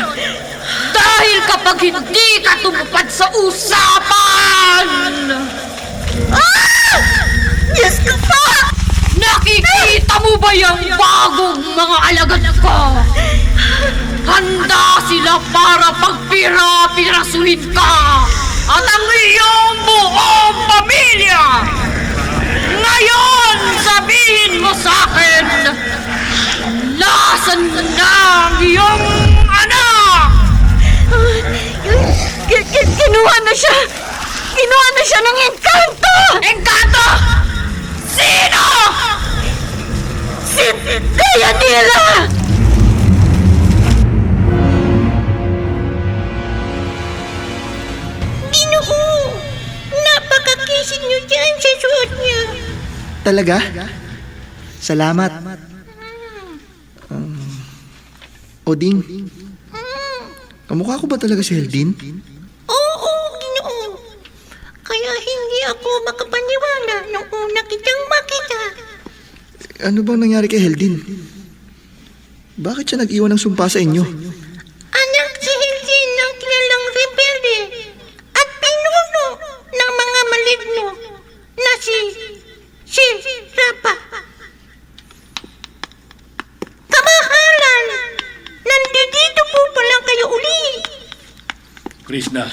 Dahil kapag hindi ka tumupad sa usapan... Diyos ko po! Nakikita mo ba yung bagong mga alagad ko? Handa sila para pagpira-pirasuhin ka at ang iyong buong pamilya! Ngayon, sabihin mo sa akin, nasan na ang iyong anak? Kinuha na siya! Kinuha na siya ng engkanto! Engkanto? Sino? Si Dayanila! talaga? Salamat. Oding, kamukha ko ba talaga si Heldin? Oo, Ginoo. Kaya hindi ako makapaniwala nung una kitang makita. Ano bang nangyari kay Heldin? Bakit siya nag-iwan ng sumpa sa inyo? Anak si Heldin ng kilalang rebelde at pinuno ng mga maligno na si Rapa. Kamahalan! Nandito po pala kayo uli. Krishna,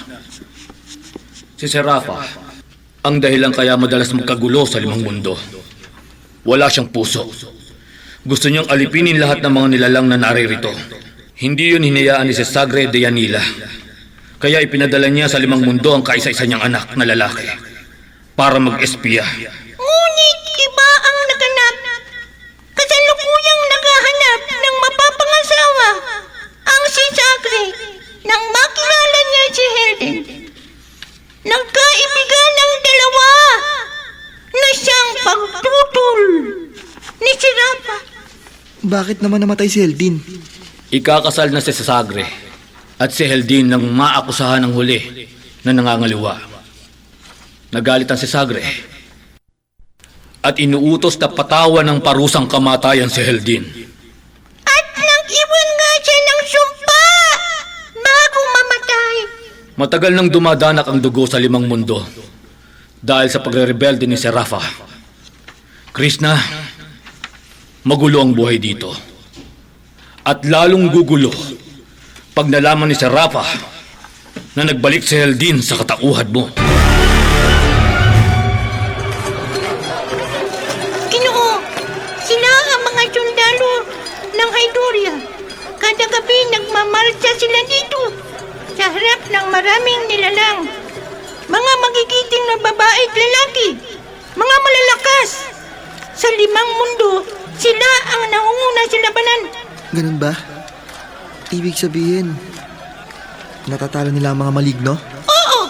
si Serafa, ang dahilan kaya madalas magkagulo sa limang mundo. Wala siyang puso. Gusto niyang alipinin lahat ng mga nilalang na naririto. Hindi yun hinayaan ni Sagre de Yanila. Kaya ipinadala niya sa limang mundo ang kaisa-isa niyang anak na lalaki para mag-espiya. Ngunit iba ang naganap. Kasalukuyang naghahanap ng mapapangasawa ang si Sagre nang makilala niya si Heldin. Nagkaibigan ng dalawa na siyang pagtutol ni si Rapa. Bakit naman namatay si Heldin? Ikakasal na si Sagre at si Heldin nang maakusahan ng huli na nangangaliwa. Nagalit ang si Sagre at inuutos na patawan ng parusang kamatayan si Heldin. At nag-iwan nga siya ng sumpa bago mamatay. Matagal nang dumadanak ang dugo sa limang mundo dahil sa pagre-rebelde ni Serafa. Krishna, magulo ang buhay dito. At lalong gugulo pag nalaman ni Serafa na nagbalik si Heldin sa katauhan mo. Ginoo, sila ang mga sundalo ng Hydoria. Kada gabi nagmamarcha sila dito sa harap ng maraming nilalang. Mga magigiting na babae at lalaki, mga malalakas. Sa limang mundo, sila ang nangunguna sa labanan. Ganun ba? Ibig sabihin, natatalo nila ang mga maligno? Oo!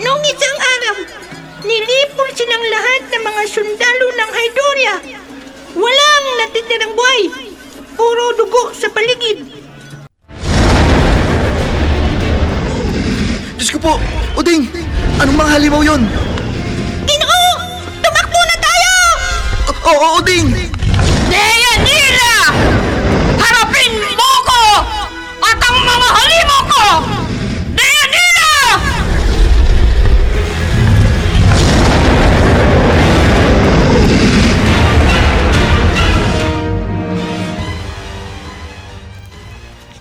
Noong isang araw, nilipol silang lahat ng mga sundalo ng Hydoria. Walang natitirang buhay. Puro dugo sa paligid. Diyos ko po! Oding! Anong mga halimaw yun? Ginoo! Tumakbo na tayo! Oo, Oding! Deyanira! Harapin mo ko! At ang mga halimaw ko! Deyanira!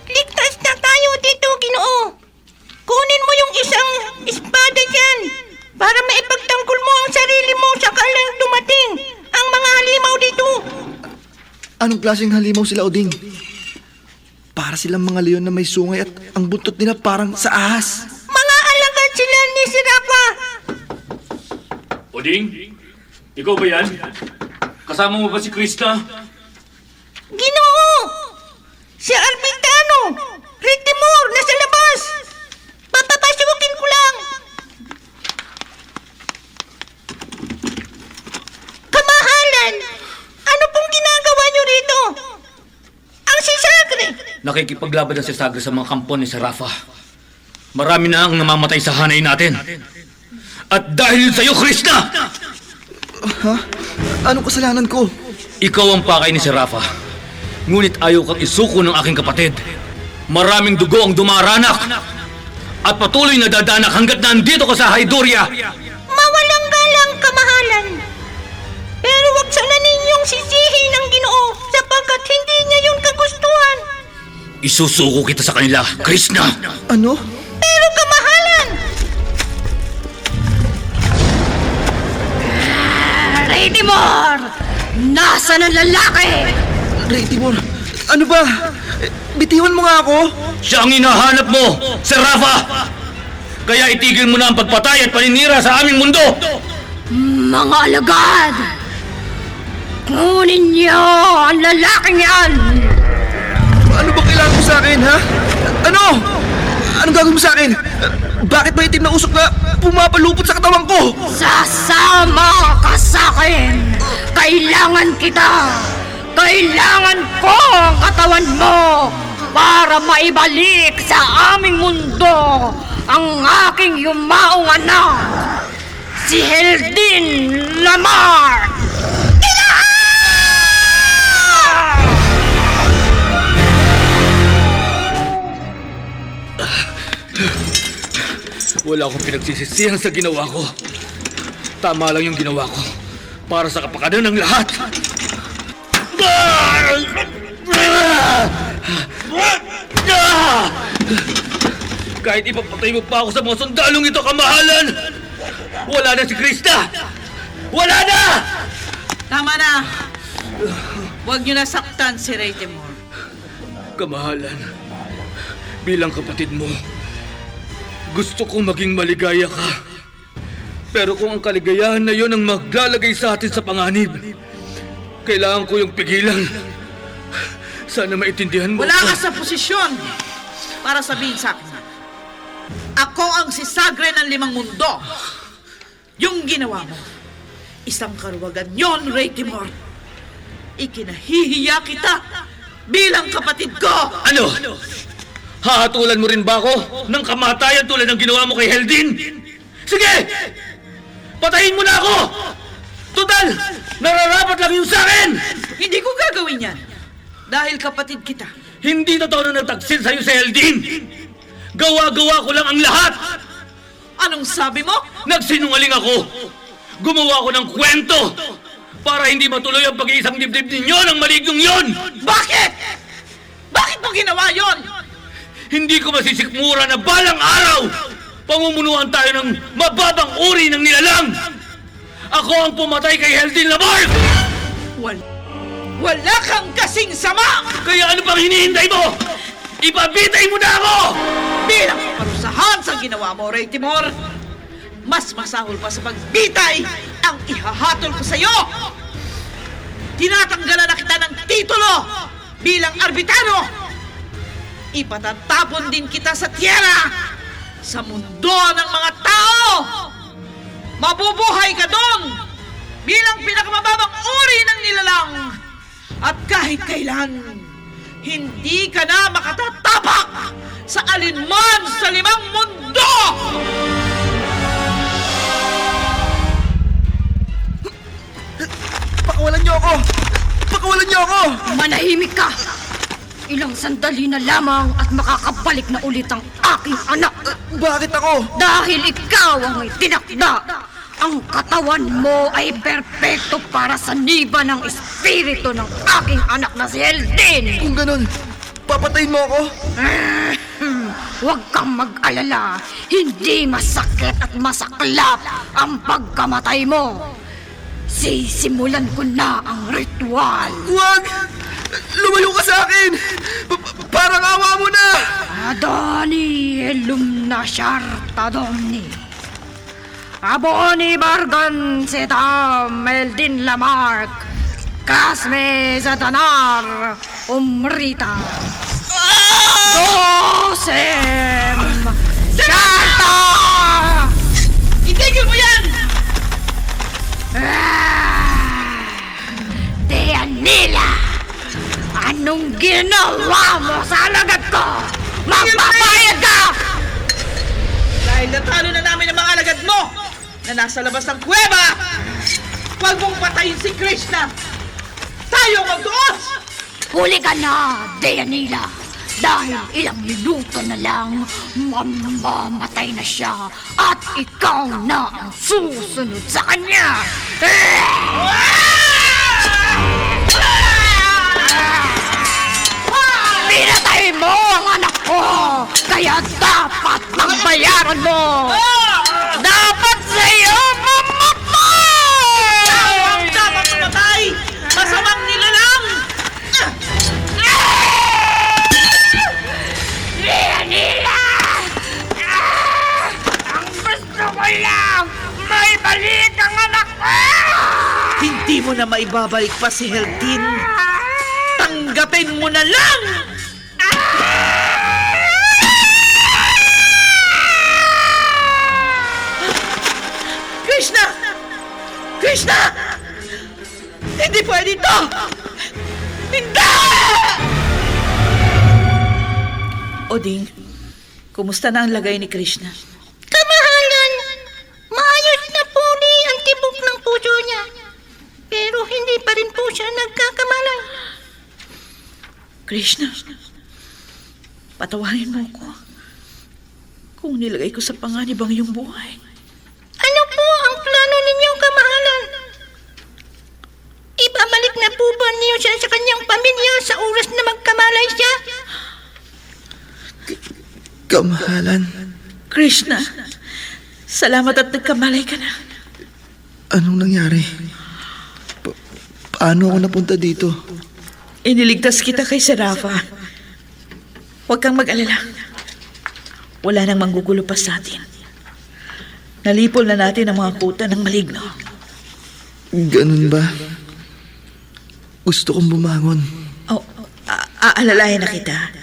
Ligtas na tayo dito, Ginoo! Kunin mo yung isang espada dyan para maipagtanggol mo ang sarili mo sakalang dumating ang mga halimaw dito. Anong klaseng halimaw sila, Oding? Para silang mga leon na may sungay at ang buntot nila parang sa ahas. Mga alagad sila ni Serafa. Oding, ikaw ba yan? Kasama mo ba si Krishna? Ginoo! Si Arbitano! Ritimor! Nasa labas! Papapasukin ko lang! Kamahalan! Ano pong ginagawa niyo rito? Ang si Sagre! Nakikipaglaban na si Sagre sa mga kampo ni Serafa. Marami na ang namamatay sa hanay natin. At dahil sa'yo, Krishna! Ha? Anong kasalanan ko? Ikaw ang pakay ni Serafa. Ngunit ayaw kang isuko ng aking kapatid. Maraming dugo ang dumaranak. At patuloy na dadanak hanggat nandito ka sa Hydoria. Mawalang galang, kamahalan! Pero wag sana ninyong sisihin ang Ginoo sapagkat hindi niya yun kagustuhan. Isusuko kita sa kanila, Krishna! Ano? Pero kamahalan! Rey Timor! Nasaan ang lalaki? Rey Timor, ano ba? Bitiwan mo nga ako? Siya ang hinahanap mo, Serafa! Kaya itigil mo na ang pagpatay at paninira sa aming mundo! Mga alagad! Kunin niyo ang lalaking yan! Ano ba kailangan mo sa akin, ha? Ano? Anong gagawin mo sa akin? Bakit may itim na usok na pumapalupot sa katawan ko? Sasama ka sa akin! Kailangan kita! Kailangan ko ang katawan mo para maibalik sa aming mundo ang aking yumaong anak, si Heldin Lamar! Wala akong pinagsisisihan sa ginawa ko. Tama lang yung ginawa ko para sa kapakanan ng lahat. Kahit ipapatay mo pa ako sa mga sundalong ito, kamahalan, wala na si Krista! Wala na! Tama na! Huwag niyo nasaktan si Ray Timor. Kamahalan, bilang kapatid mo, gusto kong maging maligaya ka. Pero kung ang kaligayahan na yon ang maglalagay sa atin sa panganib, kailangan ko yung pigilan. Sana maintindihan mo. Wala ka sa posisyon para sabihin sa akin. Ako ang sisagre ng 5 mundo. Yung ginawa mo, isang karuwagan yon, Ray Timor. Ikinahihiya kita bilang kapatid ko. Ano? Hahatulan mo rin ba ako ng kamatayan tulad ng ginawa mo kay Heldin? Sige! Patayin mo na ako! Total! Nararapat lang yun sa akin! Hindi ko gagawin yan. Dahil kapatid kita. Hindi totoo na nagtaksil sa'yo si Heldin! Gawa-gawa ko lang ang lahat! Anong sabi mo? Nagsinungaling ako! Gumawa ko ng kwento para hindi matuloy ang pag-iisang dibdib ninyo ng malignong yon! Bakit? Bakit mo ginawa yon? Hindi ko masisikmura na balang araw pamumunuan tayo ng mababang uri ng nilalang! Ako ang pumatay kay Heldin Lamar! Wala kang kasing sama! Kaya ano pang hinihintay mo? Ipabitay mo na ako! Bilang parusahan sa ginawa mo, Ray Timor, mas masahol pa sa pagbitay ang ihahatol ko sa'yo! Tinatanggalan na kita ng titulo bilang arbitano! Ipatatapon din kita sa tiyera, sa mundo ng mga tao! Mabubuhay ka doon bilang pinakamababang uri ng nilalang! At kahit kailan, hindi ka na makatatapak sa alinman sa 5 mundo! Pakawalan niyo ako! Pakawalan niyo ako! Manahimik ka! Ilang sandali na lamang at makakabalik na ulit ang aking anak. Bakit ako? Dahil ikaw ang itinakda. Ang katawan mo ay perpekto para sa niba ng espiritu ng aking anak na si Heldin. Kung ganun, papatayin mo ako? Huwag kang mag-alala. Hindi masakit at masaklap ang pagkamatay mo. Sisimulan ko na ang ritual. Huwag! Lumayo ka sa akin! Parang awa mo na! Adoni Elumna Shartadoni Aboni Bargan Setam Eldin Lamarck Kasme Satanar Umrita Dosem Sharta! Itigil mo yan! Deyanila! Anong ginawa mo sa alagad ko? Magpapayag ka! Dahil natalo na namin ang mga alagad mo na nasa labas ng kuweba, huwag mong patayin si Krishna! Tayo magduos! Huli ka na, Deyanila! Dahil ilang minuto na lang, mamamatay na siya at ikaw na ang susunod sa kanya! Pinatay mo ang anak ko! Kaya dapat magbayaran mo! Dapat sa'yo mamatay! Dapat mamatay! Masamang nilalang! Nila! Ang gusto ko lang, may balik ang anak ko! Hindi mo na maibabalik pa si Heldin. Tanggapin mo na lang! Krishna! Hindi pwede ito! Hindi! Oding, kumusta na ang lagay ni Krishna? Kamahalan, maayos na po ni ang tibok ng puso niya. Pero hindi pa rin po siya nagkakamalay. Krishna, patawarin mo ko kung nilagay ko sa panganib ang iyong buhay. Ano po ang plano ninyo, kamahalan? Ibabalik na po ba niyo siya sa kanyang pamilya sa oras na magkamalay siya? Kamahalan, Krishna, salamat at nagkamalay ka na. anong nangyari? Paano ako napunta dito? Iniligtas kita kay Serafa. Huwag kang mag-alala. Wala nang manggugulo pa sa atin. Nalipol na natin ang mga kuta ng maligno. Ganun ba? Gusto kong bumangon. Oh, aalalayan na kita.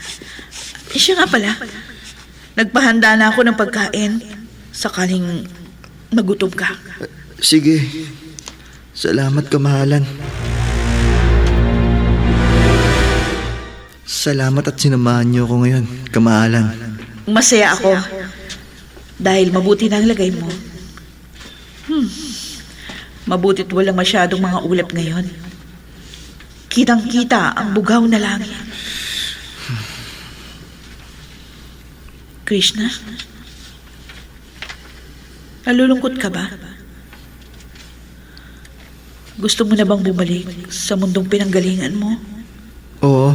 Siya nga pala. Nagpahanda na ako ng pagkain sakaling magutom ka. Sige. Salamat, kamahalan. Salamat at sinamahan niyo ako ngayon, kamahalan. Masaya ako dahil mabuti na ang lagay mo. Mabutit wala masyadong mga ulap ngayon. Kitang-kita ang bugaw na langit. Krishna, nalulungkot ka ba? Gusto mo na bang bumalik sa mundong pinanggalingan mo? Oo.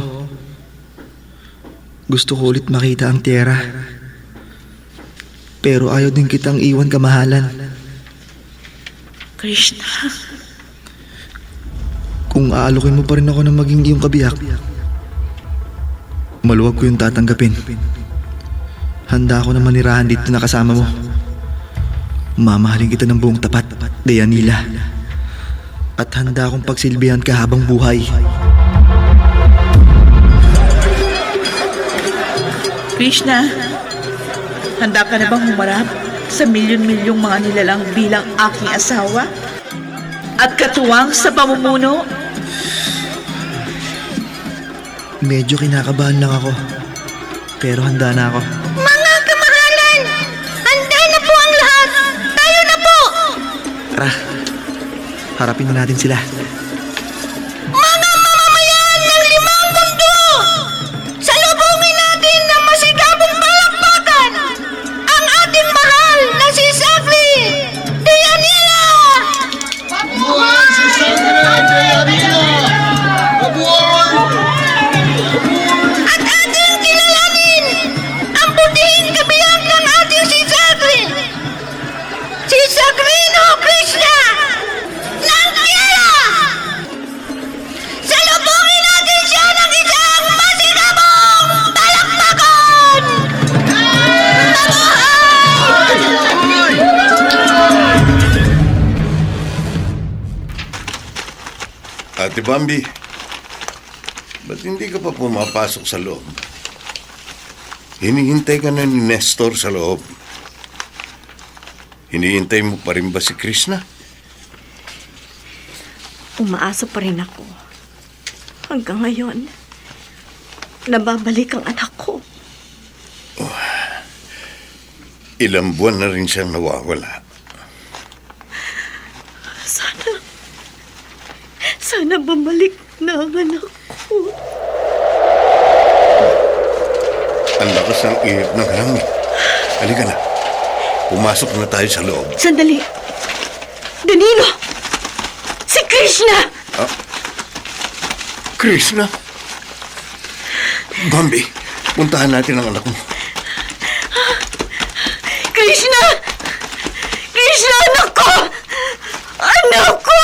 Gusto ko ulit makita ang tiyera. Pero ayaw din kitang iwan, kamahalan. Krishna, Kung aalokin mo pa rin ako ng maging iyong kabiyak, maluwag ko yung tatanggapin. Handa ako na manirahan dito na kasama mo. Mamahalin kita ng buong tapat, Dayanila. At handa akong pagsilbihan ka habang buhay. Krishna, handa ka na bang humarap sa milyon-milyong mga nilalang bilang aking asawa? At katuwang sa pamumuno? Medyo kinakabahan lang ako. Pero handa na ako. Mga kamahalan, handa na po ang lahat. Tayo na po! Tara, harapin na natin sila. Mga mamamayan ng 5 mundo! Salubungin natin ng masigabong palakpakan ang ating mahal na si Sagri Dayanila! Mabuhay si Sagre Dayanila! Mabuhay! At ating kilalanin ang butihing kabiyak ng ating si Sagri! Si Sagrino Krishna! Ng Kerala! Salubungin natin siya ng isang masigabong palakpakan! Mabuhay! Ate Bambi, ba't hindi ka pa pumapasok sa loob? Hinihintay ka na ni Nestor sa loob. Hinihintay mo pa rin ba si Krishna? Umaasa pa rin ako. Hanggang ngayon, nababalik ang anak ko. Ilang buwan na rin siyang nawawala. Sana bumalik na ang anak ko. Ang lakas ng ihip ng langit. Halika na. Pumasok na tayo sa loob. Sandali. Danilo! Si Krishna! Krishna? Bambi, puntahan natin ang anak mo. Krishna! Krishna, anak ko! Anak ko!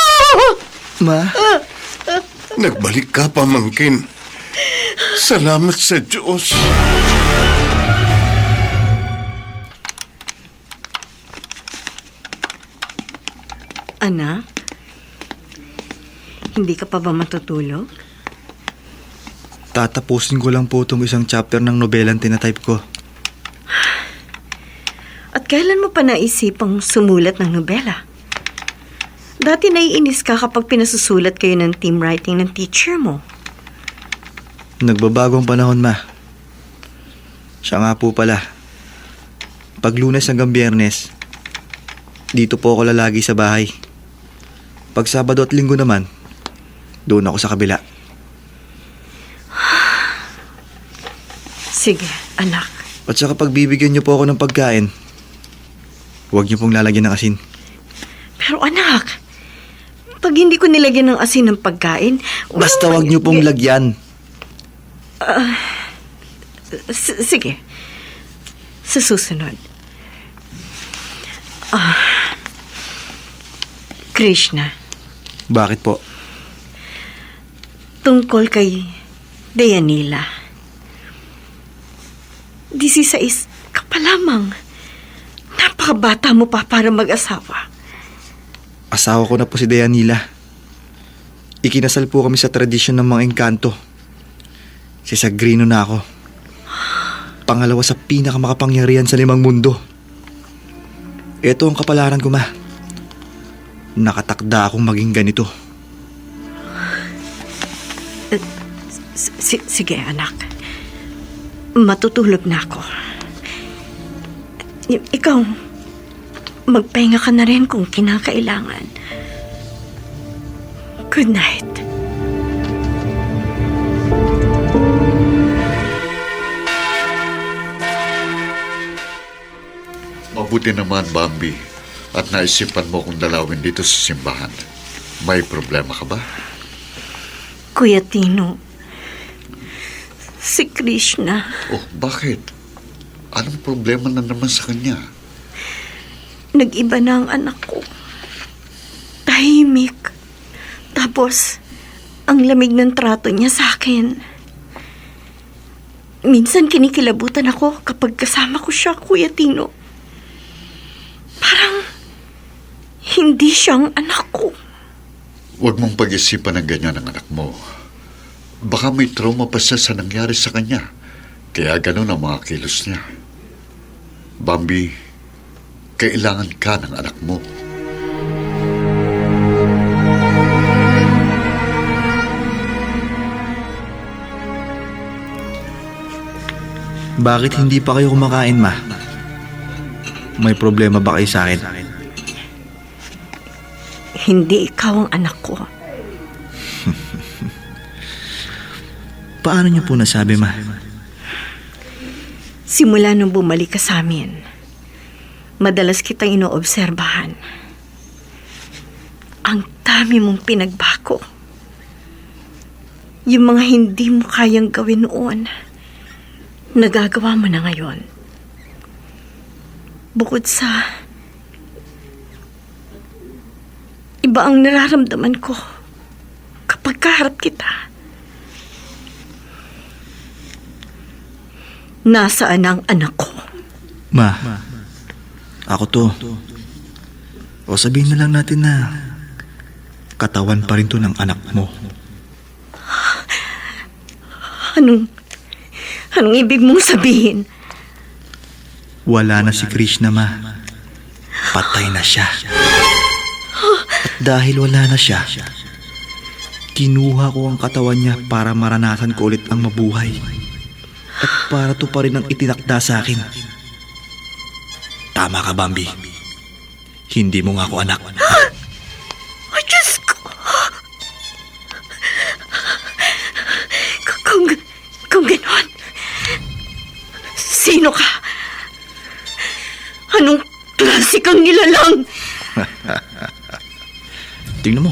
Ma? Nagbalik ka, pamangkin. Salamat sa Diyos. Anak? Hindi ka pa ba matutulog? Tatapusin ko lang po itong isang chapter ng nobelang tinatype ko. At kailan mo pa naisipang sumulat ng nobela? Dati naiinis ka kapag pinasusulat kayo ng team writing ng teacher mo. Nagbabago ang panahon, ma. Siya nga po pala. Pag Lunes hanggang Biyernes, dito po ako lalagi sa bahay. Pag Sabado at Linggo naman, doon ako sa kabila. Sige, anak. At saka pag bibigyan niyo po ako ng pagkain, huwag niyo pong lalagyan ng asin. Pero anak, pag hindi ko nilagyan ng asin ng pagkain... Basta huwag niyo pong lagyan. Sige. Sa susunod. Krishna, Bakit po? tungkol kay Dayanila. 16 ka pa lamang. Napakabata mo pa para mag-asawa. Asawa ko na po si Dayanila. Ikinasal po kami sa tradisyon ng mga engkanto. Si Sagrino na ako. Pangalawa sa pinakamakapangyarihan sa 5 mundo. Ito ang kapalaran ko, ma. Nakatakda akong maging ganito. Sige, anak. Matutulog na ako. Ikaw, magpahinga ka na rin kung kinakailangan. Good night. Mabuti naman, Bambi. At naisipan mo kung dalawin dito sa simbahan. May problema ka ba? Kuya Tino, si Krishna, Oh, bakit? Anong problema na naman sa kanya? nag-iba na ang anak ko. Tahimik. Tapos, ang lamig ng trato niya sa akin. Minsan kinikilabutan ako kapag kasama ko siya, Kuya Tino. Parang hindi siyang anak ko. Huwag mong pag-isipan ng ganyan ang anak mo. Baka may trauma pa siya sa nangyari sa kanya. Kaya ganun ang mga kilos niya. Bambi, kailangan ka ng anak mo. Bakit hindi pa kayo kumakain, ma? May problema ba kayo sa akin? Hindi ikaw ang anak ko. Paano niyo po nasabi, ma? Simula nung bumalik ka sa amin, madalas kitang inoobserbahan. Ang dami mong pinagbago. Yung mga hindi mo kayang gawin noon, nagagawa mo na ngayon. Bukod sa iba ang nararamdaman ko kapag kaharap kita. Nasaan ang anak ko? Ma, ako to. O sabihin na lang natin na katawan pa rin to ng anak mo. Anong ibig mong sabihin? Wala na si Krishna, ma. Patay na siya. At dahil wala na siya, kinuha ko ang katawan niya para maranasan ko ulit ang mabuhay. At para to pa rin ang itinakda sa akin. Tama ka, Bambi. Hindi mo nga ako anak. Oh, Diyos ko! Kung ganon, sino ka? Anong klase kang nilalang? Tingnan mo.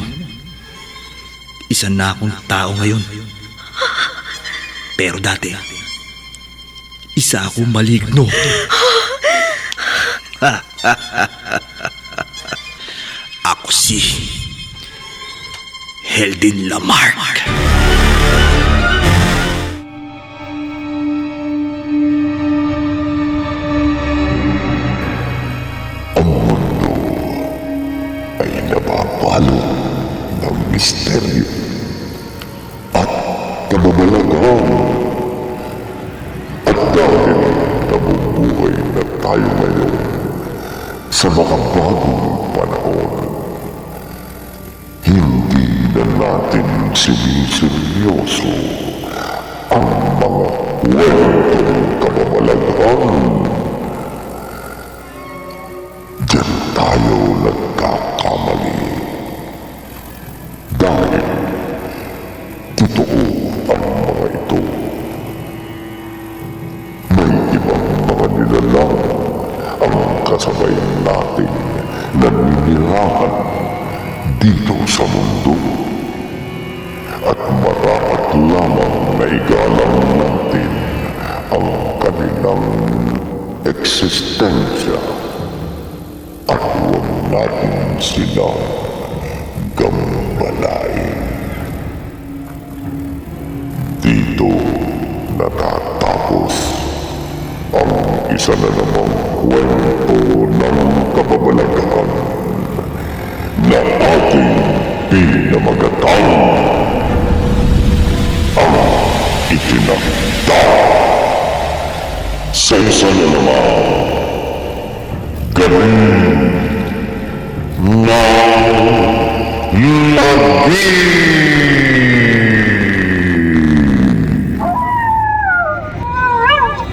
Isa na akong tao ngayon. Pero dati, isa akong maligno. Ako si Heldin Lamarck. Ay napapalo ng misteryo at kababalaghan. At dahil nabubuhay na tayo ngayon sa makabagong panahon, natin siniseryoso ang mga kwentong kababalaghan. Diyan tayo nagkakamali. Dahil totoo ang mga ito. May ibang mga nilalang ang kasabay nating naninirahan dito sa mundo. At marapat lamang na igalang natin ang kanilang eksistensya. At huwag natin silang gambalain. Dito natatapos ang isa na namang kwento ng kababalaghan na ating pinamagatang ang itinakda sa isa na namang galing